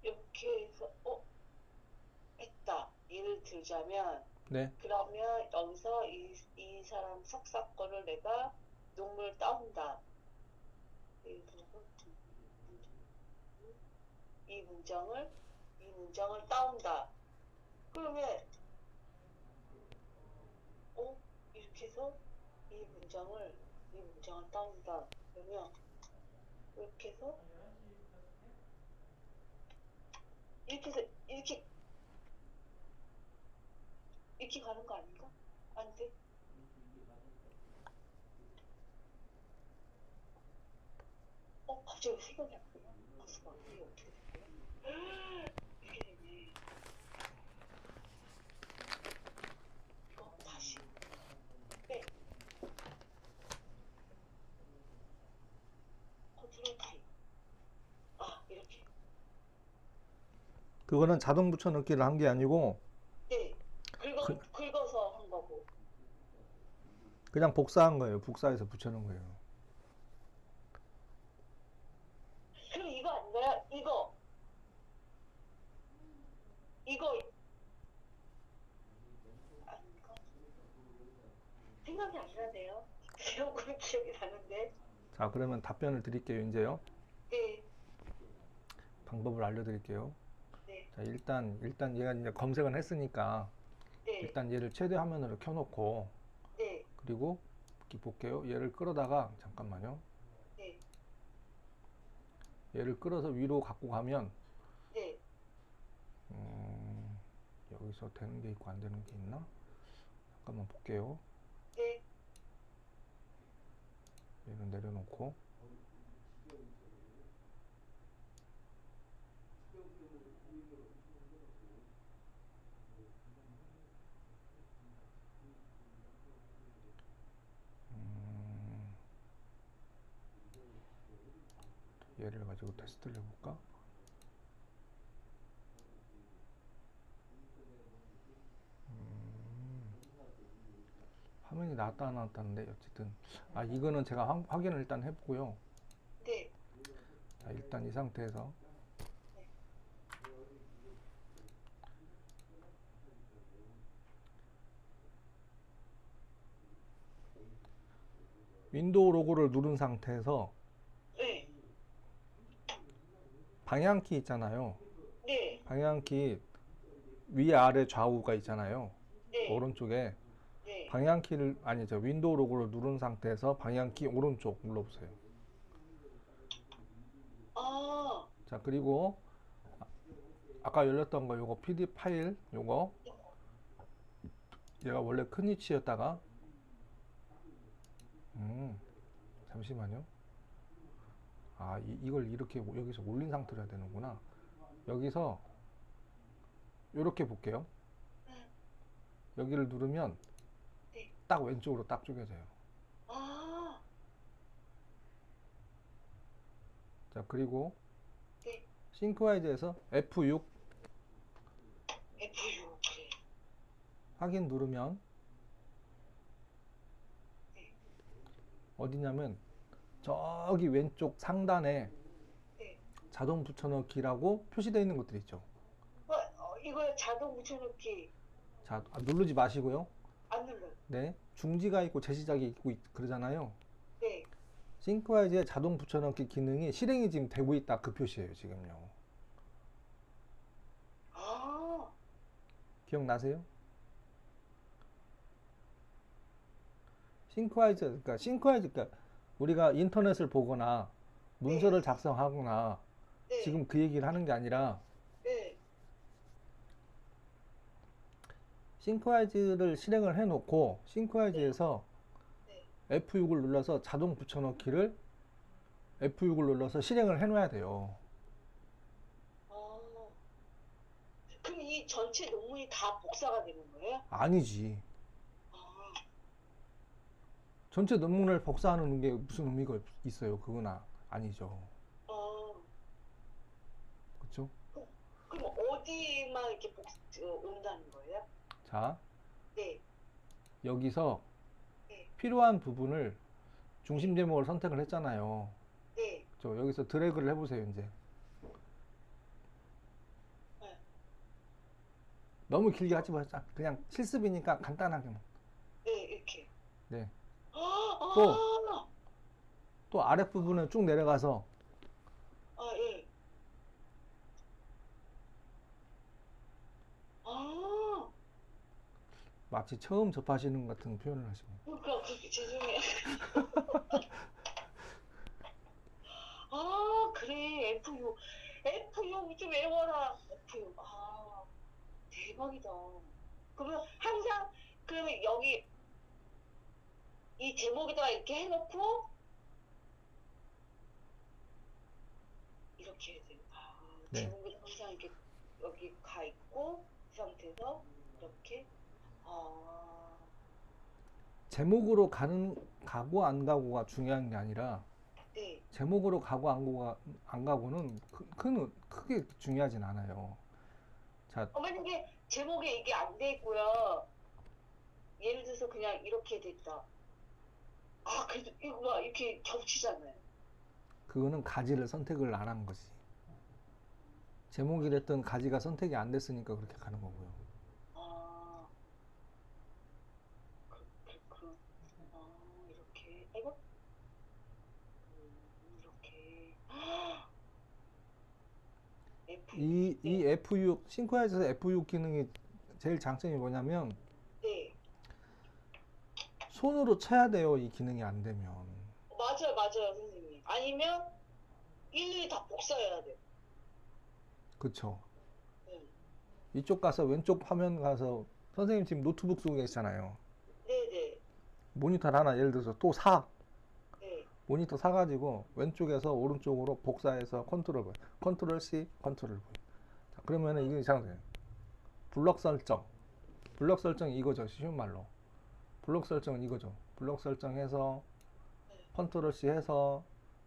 이렇게 해서 했다. 예를 들자면 네. 그러면 여기서 이 사람 석사 거를 내가 논문을 따온다. 예를 들어서 이 문장을 따온다. 그러면 이렇게 해서 이 문장을 따온다. 그러면 이렇게 해서 이렇게 가는 거 아닌가? 안 돼? 갑자기 생각이 안 나요. 가수가 이게 어떻게 된 거야? 이렇게 되네. 이거 다시 빼. 컨트롤 T. 이렇게. 그거는 자동 붙여넣기를 한 게 아니고 네. 그- 긁어서 한 거고. 그냥 복사한 거예요. 복사해서 붙여놓은 거예요. 그럼 이거 아닌가요? 이거 아닌가? 생각이 안 나네요. 제목은 기억이 나는데. 자, 그러면 답변을 드릴게요. 이제요. 네. 방법을 알려드릴게요. 네. 자, 일단 얘가 이제 검색을 했으니까 네. 일단 얘를 최대 화면으로 켜놓고 네. 그리고 이렇게 볼게요. 얘를 끌어다가 잠깐만요. 네. 얘를 끌어서 위로 갖고 가면 네. 여기서 되는 게 있고 안 되는 게 있나? 잠깐만 볼게요. 네. 얘는 내려놓고 얘를 가지고 테스트를 해볼까? 화면이 나왔다 안 나왔다는데 어쨌든 이거는 제가 확인을 일단 해보고요. 네. 자, 일단 이 상태에서 윈도우 로고를 누른 상태에서 네. 방향키 있잖아요. 네. 방향키 위 아래 좌우가 있잖아요. 네. 오른쪽에 네. 방향키를 아니죠. 윈도우 로고를 누른 상태에서 방향키 오른쪽 눌러보세요. 아, 자, 그리고 아까 열렸던 거 요거 PDF 파일 요거 얘가 원래 큰 위치였다가 잠시만요. 이걸 이렇게 여기서 올린 상태로 해야 되는구나. 여기서 이렇게 볼게요. 여기를 누르면 네. 딱 왼쪽으로 딱 쪼개져요. 아, 자, 그리고 네. 싱크와이즈에서 F6 F6. 네. 확인 누르면 네. 어디냐면 저기 왼쪽 상단에 네. 자동 붙여넣기라고 표시되어 있는 것들이 있죠. 이거 자동 붙여넣기 자, 누르지 마시고요. 안 눌러요. 네, 중지가 있고 제시작이 있고 그러잖아요. 네. 싱크와이즈의 자동 붙여넣기 기능이 실행이 지금 되고 있다, 그 표시예요 지금요. 아, 기억나세요? 싱크와이즈, 그러니까 우리가 인터넷을 보거나 문서를 작성하거나 네. 지금 그 얘기를 하는 게 아니라 네. 싱크와이즈를 실행을 해놓고 싱크와이즈에서 네. F6을 눌러서 자동 붙여넣기를 F6을 눌러서 실행을 해놔야 돼요. 아, 그럼 이 전체 논문이 다 복사가 되는 거예요? 아니지. 아, 전체 논문을 복사하는 게 무슨 의미가 있어요? 그건 아니죠. 그렇죠? 그럼 어디만 이렇게 온다는 거예요? 자, 네. 여기서 네. 필요한 부분을 중심 제목을 선택을 했잖아요. 네. 여기서 드래그를 해보세요, 이제. 네. 너무 길게 하지 마자. 그냥 실습이니까 간단하게만. 네, 이렇게. 네. 아, 또 아랫부분을 쭉 내려가서 예. 아, 마치 처음 접하시는 것 같은 표현을 하시고. 그러니까 죄송해요. 아, 그래. F6. F6 좀 외워라. F6. 아, 대박이다. 그러면 항상, 그러면 여기 이 제목에다가 이렇게 해놓고 이렇게 해야 돼요. 네. 제목에 항상 이렇게 여기 가 있고 이 상태에서 이렇게. 제목으로 가고 안 가고가 중요한 게 아니라 네. 제목으로 가고 안 가고는 크게 중요하진 않아요. 자, 만약에 제목에 이게 안 돼 있고요. 예를 들어서 그냥 이렇게 됐다. 그래도 이거 막 이렇게 겹치잖아요. 그거는 가지를 선택을 안 한 거지. 제목이 됐든 가지가 선택이 안 됐으니까 그렇게 가는 거고요. 이렇게. 아이고. 이렇게. 이 F6, 싱크와이즈에서 F6 기능이 제일 장점이 뭐냐면 네. 손으로 쳐야 돼요. 이 기능이 안 되면. 맞아요, 선생님. 아니면 일일이 다 복사해야 돼. 그쵸. 네. 이쪽 가서 왼쪽 화면 가서 선생님 지금 노트북 쓰고 계시잖아요. 네네. 모니터 하나 예를 들어서 또 사. 네. 모니터 사가지고 왼쪽에서 오른쪽으로 복사해서 컨트롤 V, 컨트롤 C, 컨트롤 V. 자, 그러면은 이게 잘 돼요. 블럭 설정. 블럭 설정 이거죠. 쉬운 말로. 블럭 설정은 이거죠. 블럭 설정해서 컨트롤 C 해서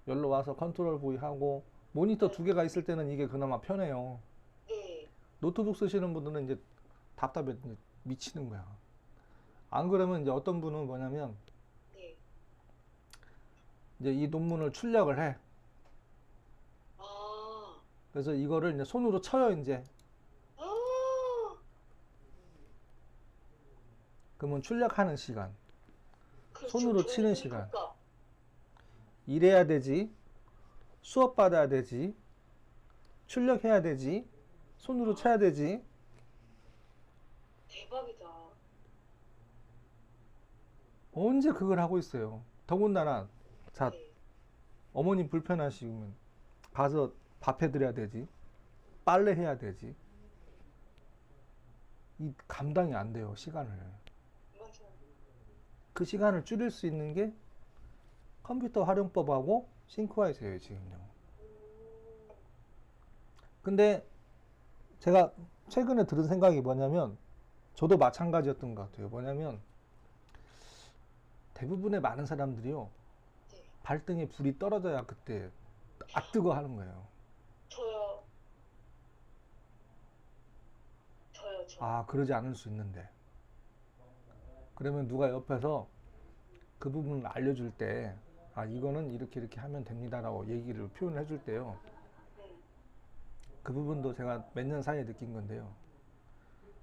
여기로 와서 컨트롤 V 하고 모니터 두 개가 있을 때는 이게 그나마 편해요. 네. 노트북 쓰시는 분들은 이제 답답해 이제 미치는 거야. 안 그러면 이제 어떤 분은 뭐냐면 네. 이제 이 논문을 출력을 해. 아. 그래서 이거를 이제 손으로 쳐요, 이제. 아. 그러면 출력하는 시간, 그렇죠. 손으로 저는 치는 시간. 그러니까 일해야 되지, 수업 받아야 되지, 출력해야 되지, 손으로 쳐야 되지. 대박이다. 언제 그걸 하고 있어요. 더군다나, 자, 네. 어머님 불편하시면 가서 밥 해드려야 되지, 빨래 해야 되지. 이 감당이 안 돼요, 시간을. 맞아. 그 시간을 줄일 수 있는 게 컴퓨터 활용법하고 싱크와이즈예요, 지금요. 근데 제가 최근에 들은 생각이 뭐냐면, 저도 마찬가지였던 것 같아요. 뭐냐면, 대부분의 많은 사람들이요, 네. 발등에 불이 떨어져야 그때 아 뜨거 하는 거예요. 저요. 저요. 저. 아, 그러지 않을 수 있는데. 그러면 누가 옆에서 그 부분을 알려줄 때, 아, 이거는 이렇게 이렇게 하면 됩니다라고 얘기를 표현을 해줄 때요. 네. 그 부분도 제가 몇 년 사이에 느낀 건데요.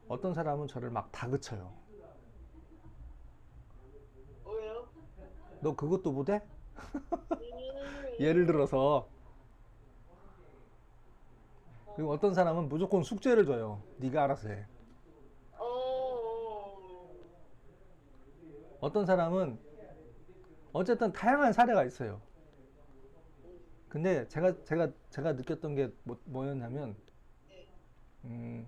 어떤 사람은 저를 막 다그쳐요. 왜요? 너 그것도 못해? 음. 예를 들어서. 그리고 어떤 사람은 무조건 숙제를 줘요. 네가 알아서 해. 어. 어떤 사람은 어쨌든 다양한 사례가 있어요. 근데 제가 느꼈던 게 뭐였냐면, 네.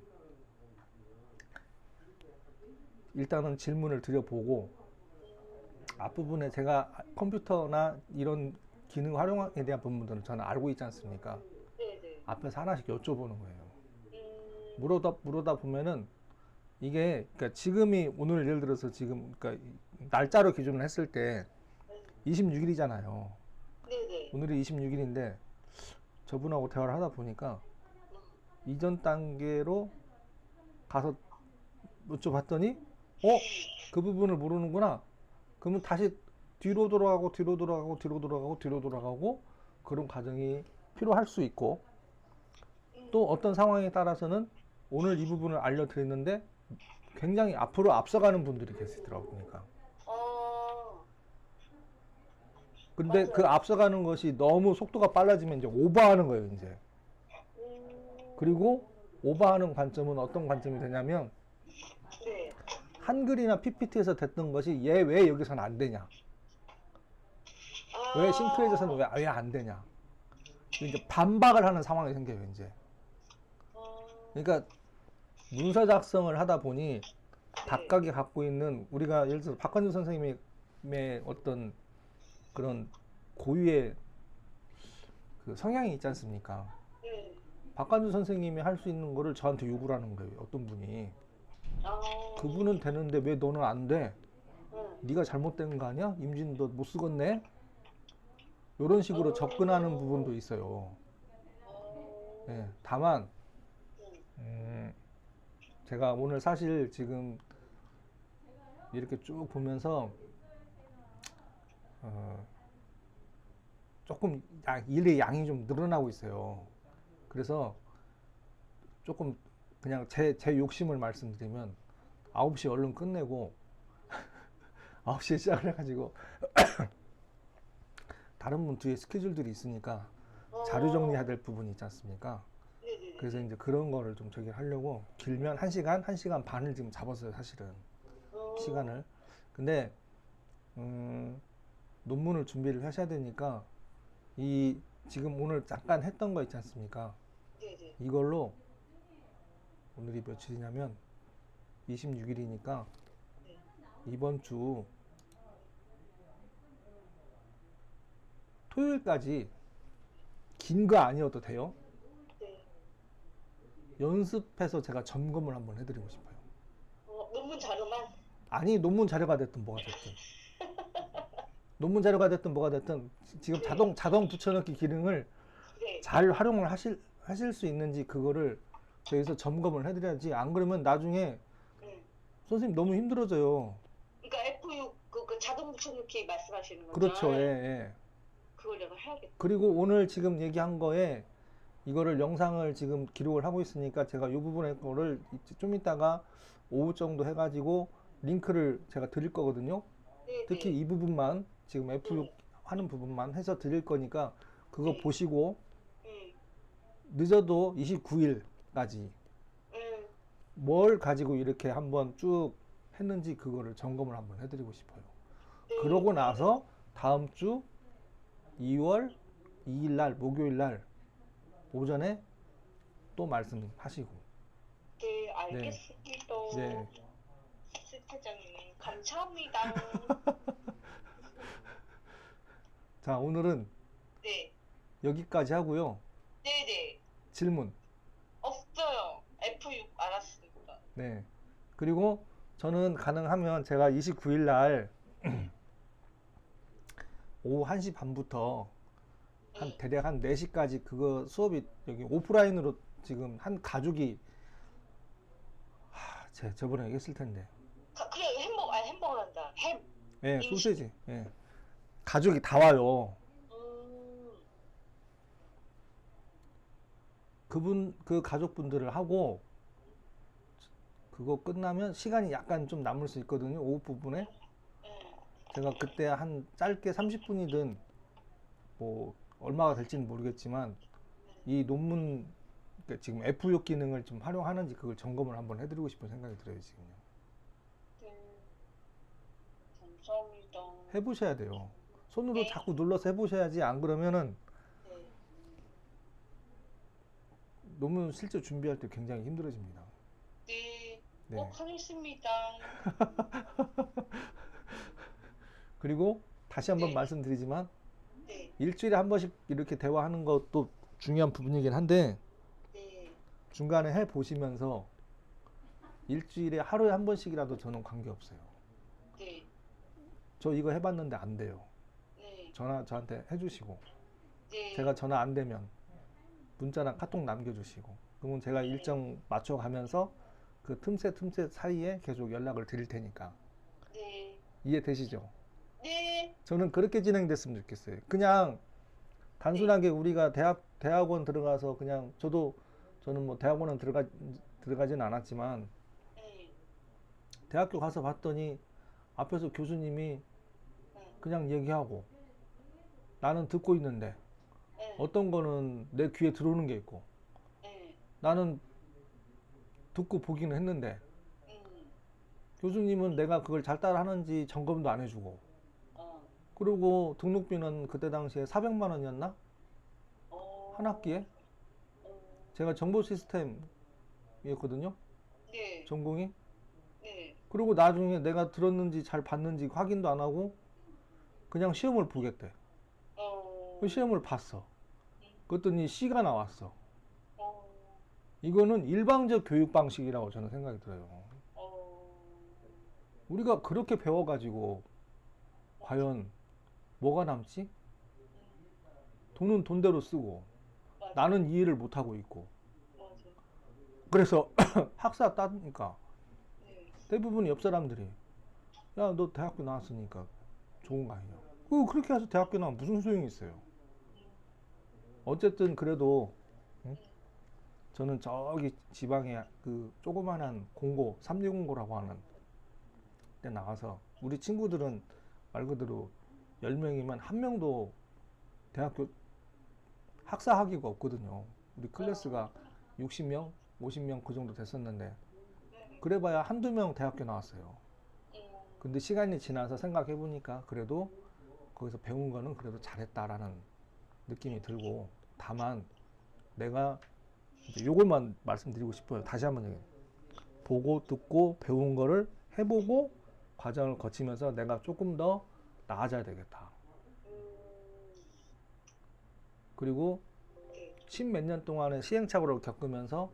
일단은 질문을 드려보고, 앞부분에 제가 컴퓨터나 이런 기능 활용에 대한 부분들은 저는 알고 있지 않습니까? 네네. 앞에서 하나씩 여쭤보는 거예요. 음. 물어다 보면은 이게, 그러니까 지금이 오늘 예를 들어서 지금, 그러니까 날짜로 기준을 했을 때 26일이잖아요. 네네. 오늘이 26일인데 저분하고 대화를 하다 보니까 이전 단계로 가서 여쭤봤더니, 그 부분을 모르는구나. 그러면 다시 뒤로 돌아가고 뒤로 돌아가고 뒤로 돌아가고 뒤로 돌아가고 그런 과정이 필요할 수 있고, 또 어떤 상황에 따라서는 오늘 이 부분을 알려드렸는데 굉장히 앞으로 앞서가는 분들이 계시더라고요. 그러니까. 어. 근데 그 맞아요. 앞서가는 것이 너무 속도가 빨라지면 이제 오버하는 거예요, 이제. 음. 그리고 오버하는 관점은 어떤 관점이 되냐면, 네. 한글이나 PPT에서 됐던 것이 얘 왜 여기서는 안 되냐? 왜 싱크레이저에서는 왜 안 되냐? 이제 반박을 하는 상황이 생겨요, 이제. 어. 그러니까 문서 작성을 하다 보니 네. 각각이 갖고 있는, 우리가 예를 들어서 박관주 선생님의 어떤 그런 고유의 그 성향이 있지 않습니까? 네. 박관주 선생님이 할 수 있는 거를 저한테 요구를 하는 거예요, 어떤 분이. 아. 그분은 되는데 왜 너는 안 돼? 응. 네가 잘못된 거 아니야? 임진 너 못 쓰겠네? 이런 식으로 접근하는 부분도 있어요. 어. 예, 다만 응. 제가 오늘 사실 지금 이렇게 쭉 보면서 조금 일의 양이 좀 늘어나고 있어요. 그래서 조금 그냥 제 욕심을 말씀드리면 9시 얼른 끝내고 9시에 시작을 해가지고 다른 분 뒤에 스케줄들이 있으니까 자료 정리해야 될 부분이 있지 않습니까? 네네네. 그래서 이제 그런 거를 좀 저기 하려고 길면 1시간, 1시간 반을 지금 잡았어요, 사실은. 시간을. 근데 논문을 준비를 하셔야 되니까 이 지금 오늘 잠깐 했던 거 있지 않습니까? 네네. 이걸로 오늘이 며칠이냐면 26일이니까 네. 이번 주 토요일까지 긴 거 아니어도 돼요. 네. 연습해서 제가 점검을 한번 해드리고 싶어요. 논문 자료만. 아니, 논문 자료가 됐든 뭐가 됐든. 논문 자료가 됐든 뭐가 됐든 지금 네. 자동 붙여넣기 기능을 네. 잘 활용을 하실 수 있는지 그거를 저희서 점검을 해드려야지. 안 그러면 나중에 네. 선생님 너무 힘들어져요. 그러니까 F6 그 자동 붙여넣기 말씀하시는 거죠? 그렇죠. 예, 예. 그걸 내가 해야겠다. 그리고 오늘 지금 얘기한 거에 이거를 영상을 지금 기록을 하고 있으니까 제가 이 부분의 거를 좀 이따가 오후 정도 해가지고 링크를 제가 드릴 거거든요. 네, 특히 네. 이 부분만 지금 F6 하는 부분만 해서 드릴 거니까 그거 네. 보시고 음, 늦어도 29일까지 음, 뭘 가지고 이렇게 한번 쭉 했는지 그거를 점검을 한번 해드리고 싶어요. 네. 그러고 나서 다음 주 2월 2일 날 목요일 날 오전에 또 말씀하시고. 네, 알겠습니다. 네. 실태장님 감사합니다. 자, 오늘은 네, 여기까지 하고요. 네, 네. 질문. 없어요. F6 알았습니다. 네. 그리고 저는 가능하면 제가 29일 날 오후 1시 반부터 한 대략 한 4시까지 그거 수업이 여기 오프라인으로 지금 한 가족이 제가 저번에 얘기했을 텐데. 그래 햄버거 한다. 햄. 예, 소세지. 예. 가족이 다 와요. 그 가족분들을 하고 그거 끝나면 시간이 약간 좀 남을 수 있거든요. 오후 부분에. 제가 그때 한 짧게 30분이든 뭐 얼마가 될지는 모르겠지만 이 논문 그러니까 지금 F6 기능을 좀 활용하는지 그걸 점검을 한번 해드리고 싶은 생각이 들어요 지금요. 네. 감사합니다. 해보셔야 돼요. 손으로 네. 자꾸 눌러서 해보셔야지. 안 그러면은 네. 논문 실제 준비할 때 굉장히 힘들어집니다. 네. 네. 꼭 하겠습니다. 그리고 다시 한번 네. 말씀드리지만 네. 일주일에 한 번씩 이렇게 대화하는 것도 중요한 부분이긴 한데 네. 중간에 해 보시면서 일주일에 하루에 한 번씩이라도 저는 관계없어요. 네. 저 이거 해봤는데 안 돼요. 네. 전화 저한테 해주시고 네. 제가 전화 안 되면 문자나 카톡 남겨주시고 그러면 제가 일정 맞춰가면서 그 틈새 사이에 계속 연락을 드릴 테니까 네. 이해되시죠? 네. 저는 그렇게 진행됐으면 좋겠어요. 그냥 단순하게 우리가 대학원 들어가서 그냥 저는 뭐 대학원은 들어가진 않았지만 네. 대학교 가서 봤더니 앞에서 교수님이 그냥 얘기하고 나는 듣고 있는데 네. 어떤 거는 내 귀에 들어오는 게 있고 네. 나는 듣고 보기는 했는데 교수님은 내가 그걸 잘 따라하는지 점검도 안 해주고 그리고 등록비는 그때 당시에 400만 원이었나? 한 학기에? 제가 정보 시스템이었거든요. 네. 전공이. 네. 그리고 나중에 내가 들었는지 잘 봤는지 확인도 안 하고 그냥 시험을 보겠대. 그 시험을 봤어. 그랬더니 C가 나왔어. 이거는 일방적 교육 방식이라고 저는 생각이 들어요. 우리가 그렇게 배워가지고 과연 뭐가 남지? 돈은 돈대로 쓰고 맞아. 나는 이해를 못하고 있고 맞아. 그래서 학사 따니까 네. 대부분 옆 사람들이 야 너 대학교 나왔으니까 좋은 거 아니냐. 그렇게 해서 대학교 나면 무슨 소용이 있어요. 어쨌든 그래도 응? 저는 저기 지방에 그 조그만한 공고 3류공고라고 하는 데 나가서 우리 친구들은 말 그대로 10명이면 한 명도 대학교 학사 학위가 없거든요. 우리 클래스가 60명, 50명 그 정도 됐었는데 그래봐야 한두 명 대학교 나왔어요. 근데 시간이 지나서 생각해 보니까 그래도 거기서 배운 거는 그래도 잘했다라는 느낌이 들고 다만 내가 이제 요것만 말씀드리고 싶어요. 다시 한번 얘기해요. 보고 듣고 배운 거를 해보고 과정을 거치면서 내가 조금 더 나아져야 되겠다. 그리고 네. 십몇 년 동안의 시행착오를 겪으면서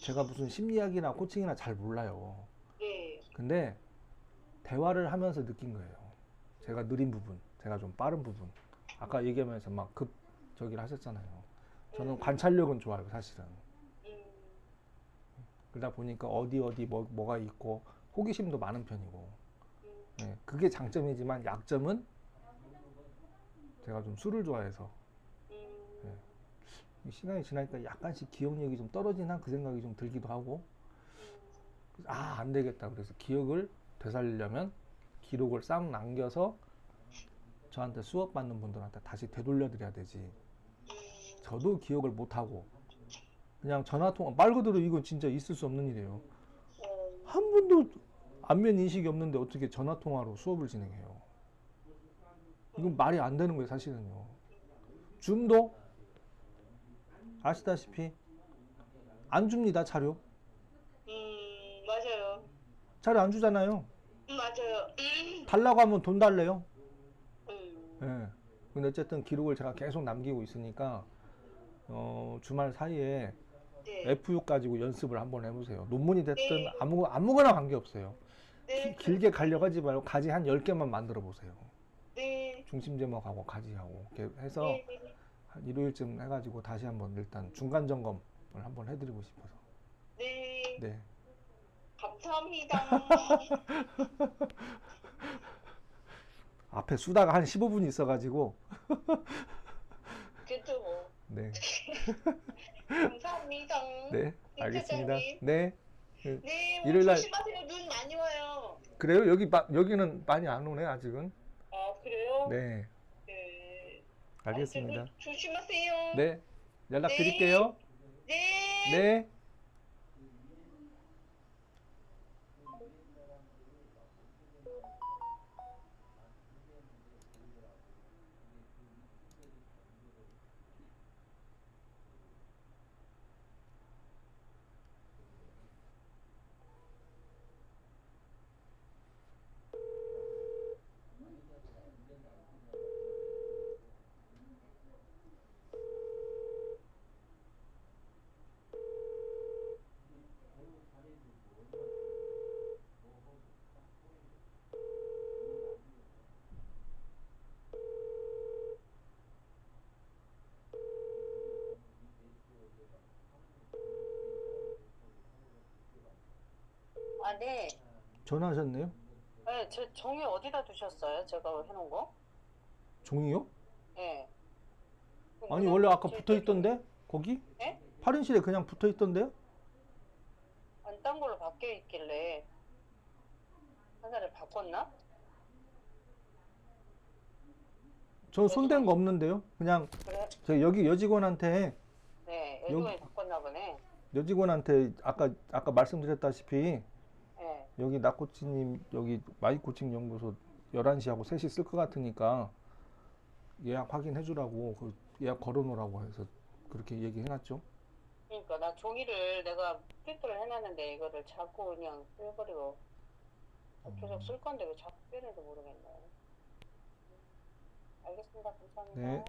제가 무슨 심리학이나 코칭이나 잘 몰라요. 네. 근데 대화를 하면서 느낀 거예요. 제가 느린 부분, 제가 좀 빠른 부분. 아까 얘기하면서 막 저기를 하셨잖아요. 저는 관찰력은 좋아요, 사실은. 음, 그러다 보니까 어디 뭐가 있고 호기심도 많은 편이고. 음, 예, 그게 장점이지만 약점은 제가 좀 술을 좋아해서 음, 시간이 지나니까 약간씩 기억력이 좀 떨어지나 그 생각이 좀 들기도 하고 안 되겠다. 그래서 기억을 되살리려면 기록을 싹 남겨서 저한테 수업 받는 분들한테 다시 되돌려 드려야 되지. 저도 기억을 못 하고 그냥 전화 통화 말 그대로 이건 진짜 있을 수 없는 일이에요. 한 번도 안면 인식이 없는데 어떻게 전화 통화로 수업을 진행해요? 이건 말이 안 되는 거예요, 사실은요. 줌도 아시다시피 안 줍니다, 자료. 맞아요. 자료 안 주잖아요. 맞아요. 달라고 하면 돈 달래요. 음, 예. 근데 어쨌든 기록을 제가 계속 남기고 있으니까 주말 사이에 네. F6 가지고 연습을 한번 해보세요. 논문이 됐든 네. 아무거나 관계없어요. 네. 길게 가려고 하지 말고 가지 한 10개만 만들어 보세요. 네. 중심 제목하고 가지하고 이렇게 해서 네. 네. 한 일요일쯤 해가지고 다시 한번 일단 중간 점검을 한번 해드리고 싶어서. 네. 네. 감사합니다. 앞에 수다가 한 15분 있어가지고. 그래도 뭐. 네. 감사합니다. 네. 임 알겠습니다. 차장님. 네. 네, 오늘 일요일 날 조심하세요. 눈 많이 와요. 그래요? 여기는 많이 안 오네 아직은. 아, 그래요? 네. 네. 아무튼 알겠습니다. 조심하세요. 네. 연락 네. 드릴게요. 네. 네. 아, 네. 전화하셨네요? 네, 저 종이 어디다 두셨어요? 제가 해놓은 거? 종이요? 네. 아니 원래 아까 붙어 있던데? 거기? 네? 8인실에 그냥 붙어 있던데요? 아니, 딴 걸로 바뀌어 있길래 하나를 바꿨나? 저 손댄 거 없는데요? 그냥 그래? 저 여기 여직원한테 네, 여기 애동이 바꿨나 보네. 여직원한테 아까 말씀드렸다시피 네. 여기 낙코치님 여기 마이 코칭 연구소 11시하고 3시 쓸 것 같으니까 예약 확인해 주라고 예약 걸어 놓으라고 해서 그렇게 얘기해놨죠. 그러니까 나 종이를 내가 프린트를 해놨는데 이거를 자꾸 그냥 빼버리고 계속 쓸 건데 왜 자꾸 빼는지 모르겠네. 알겠습니다. 감사합니다. 네.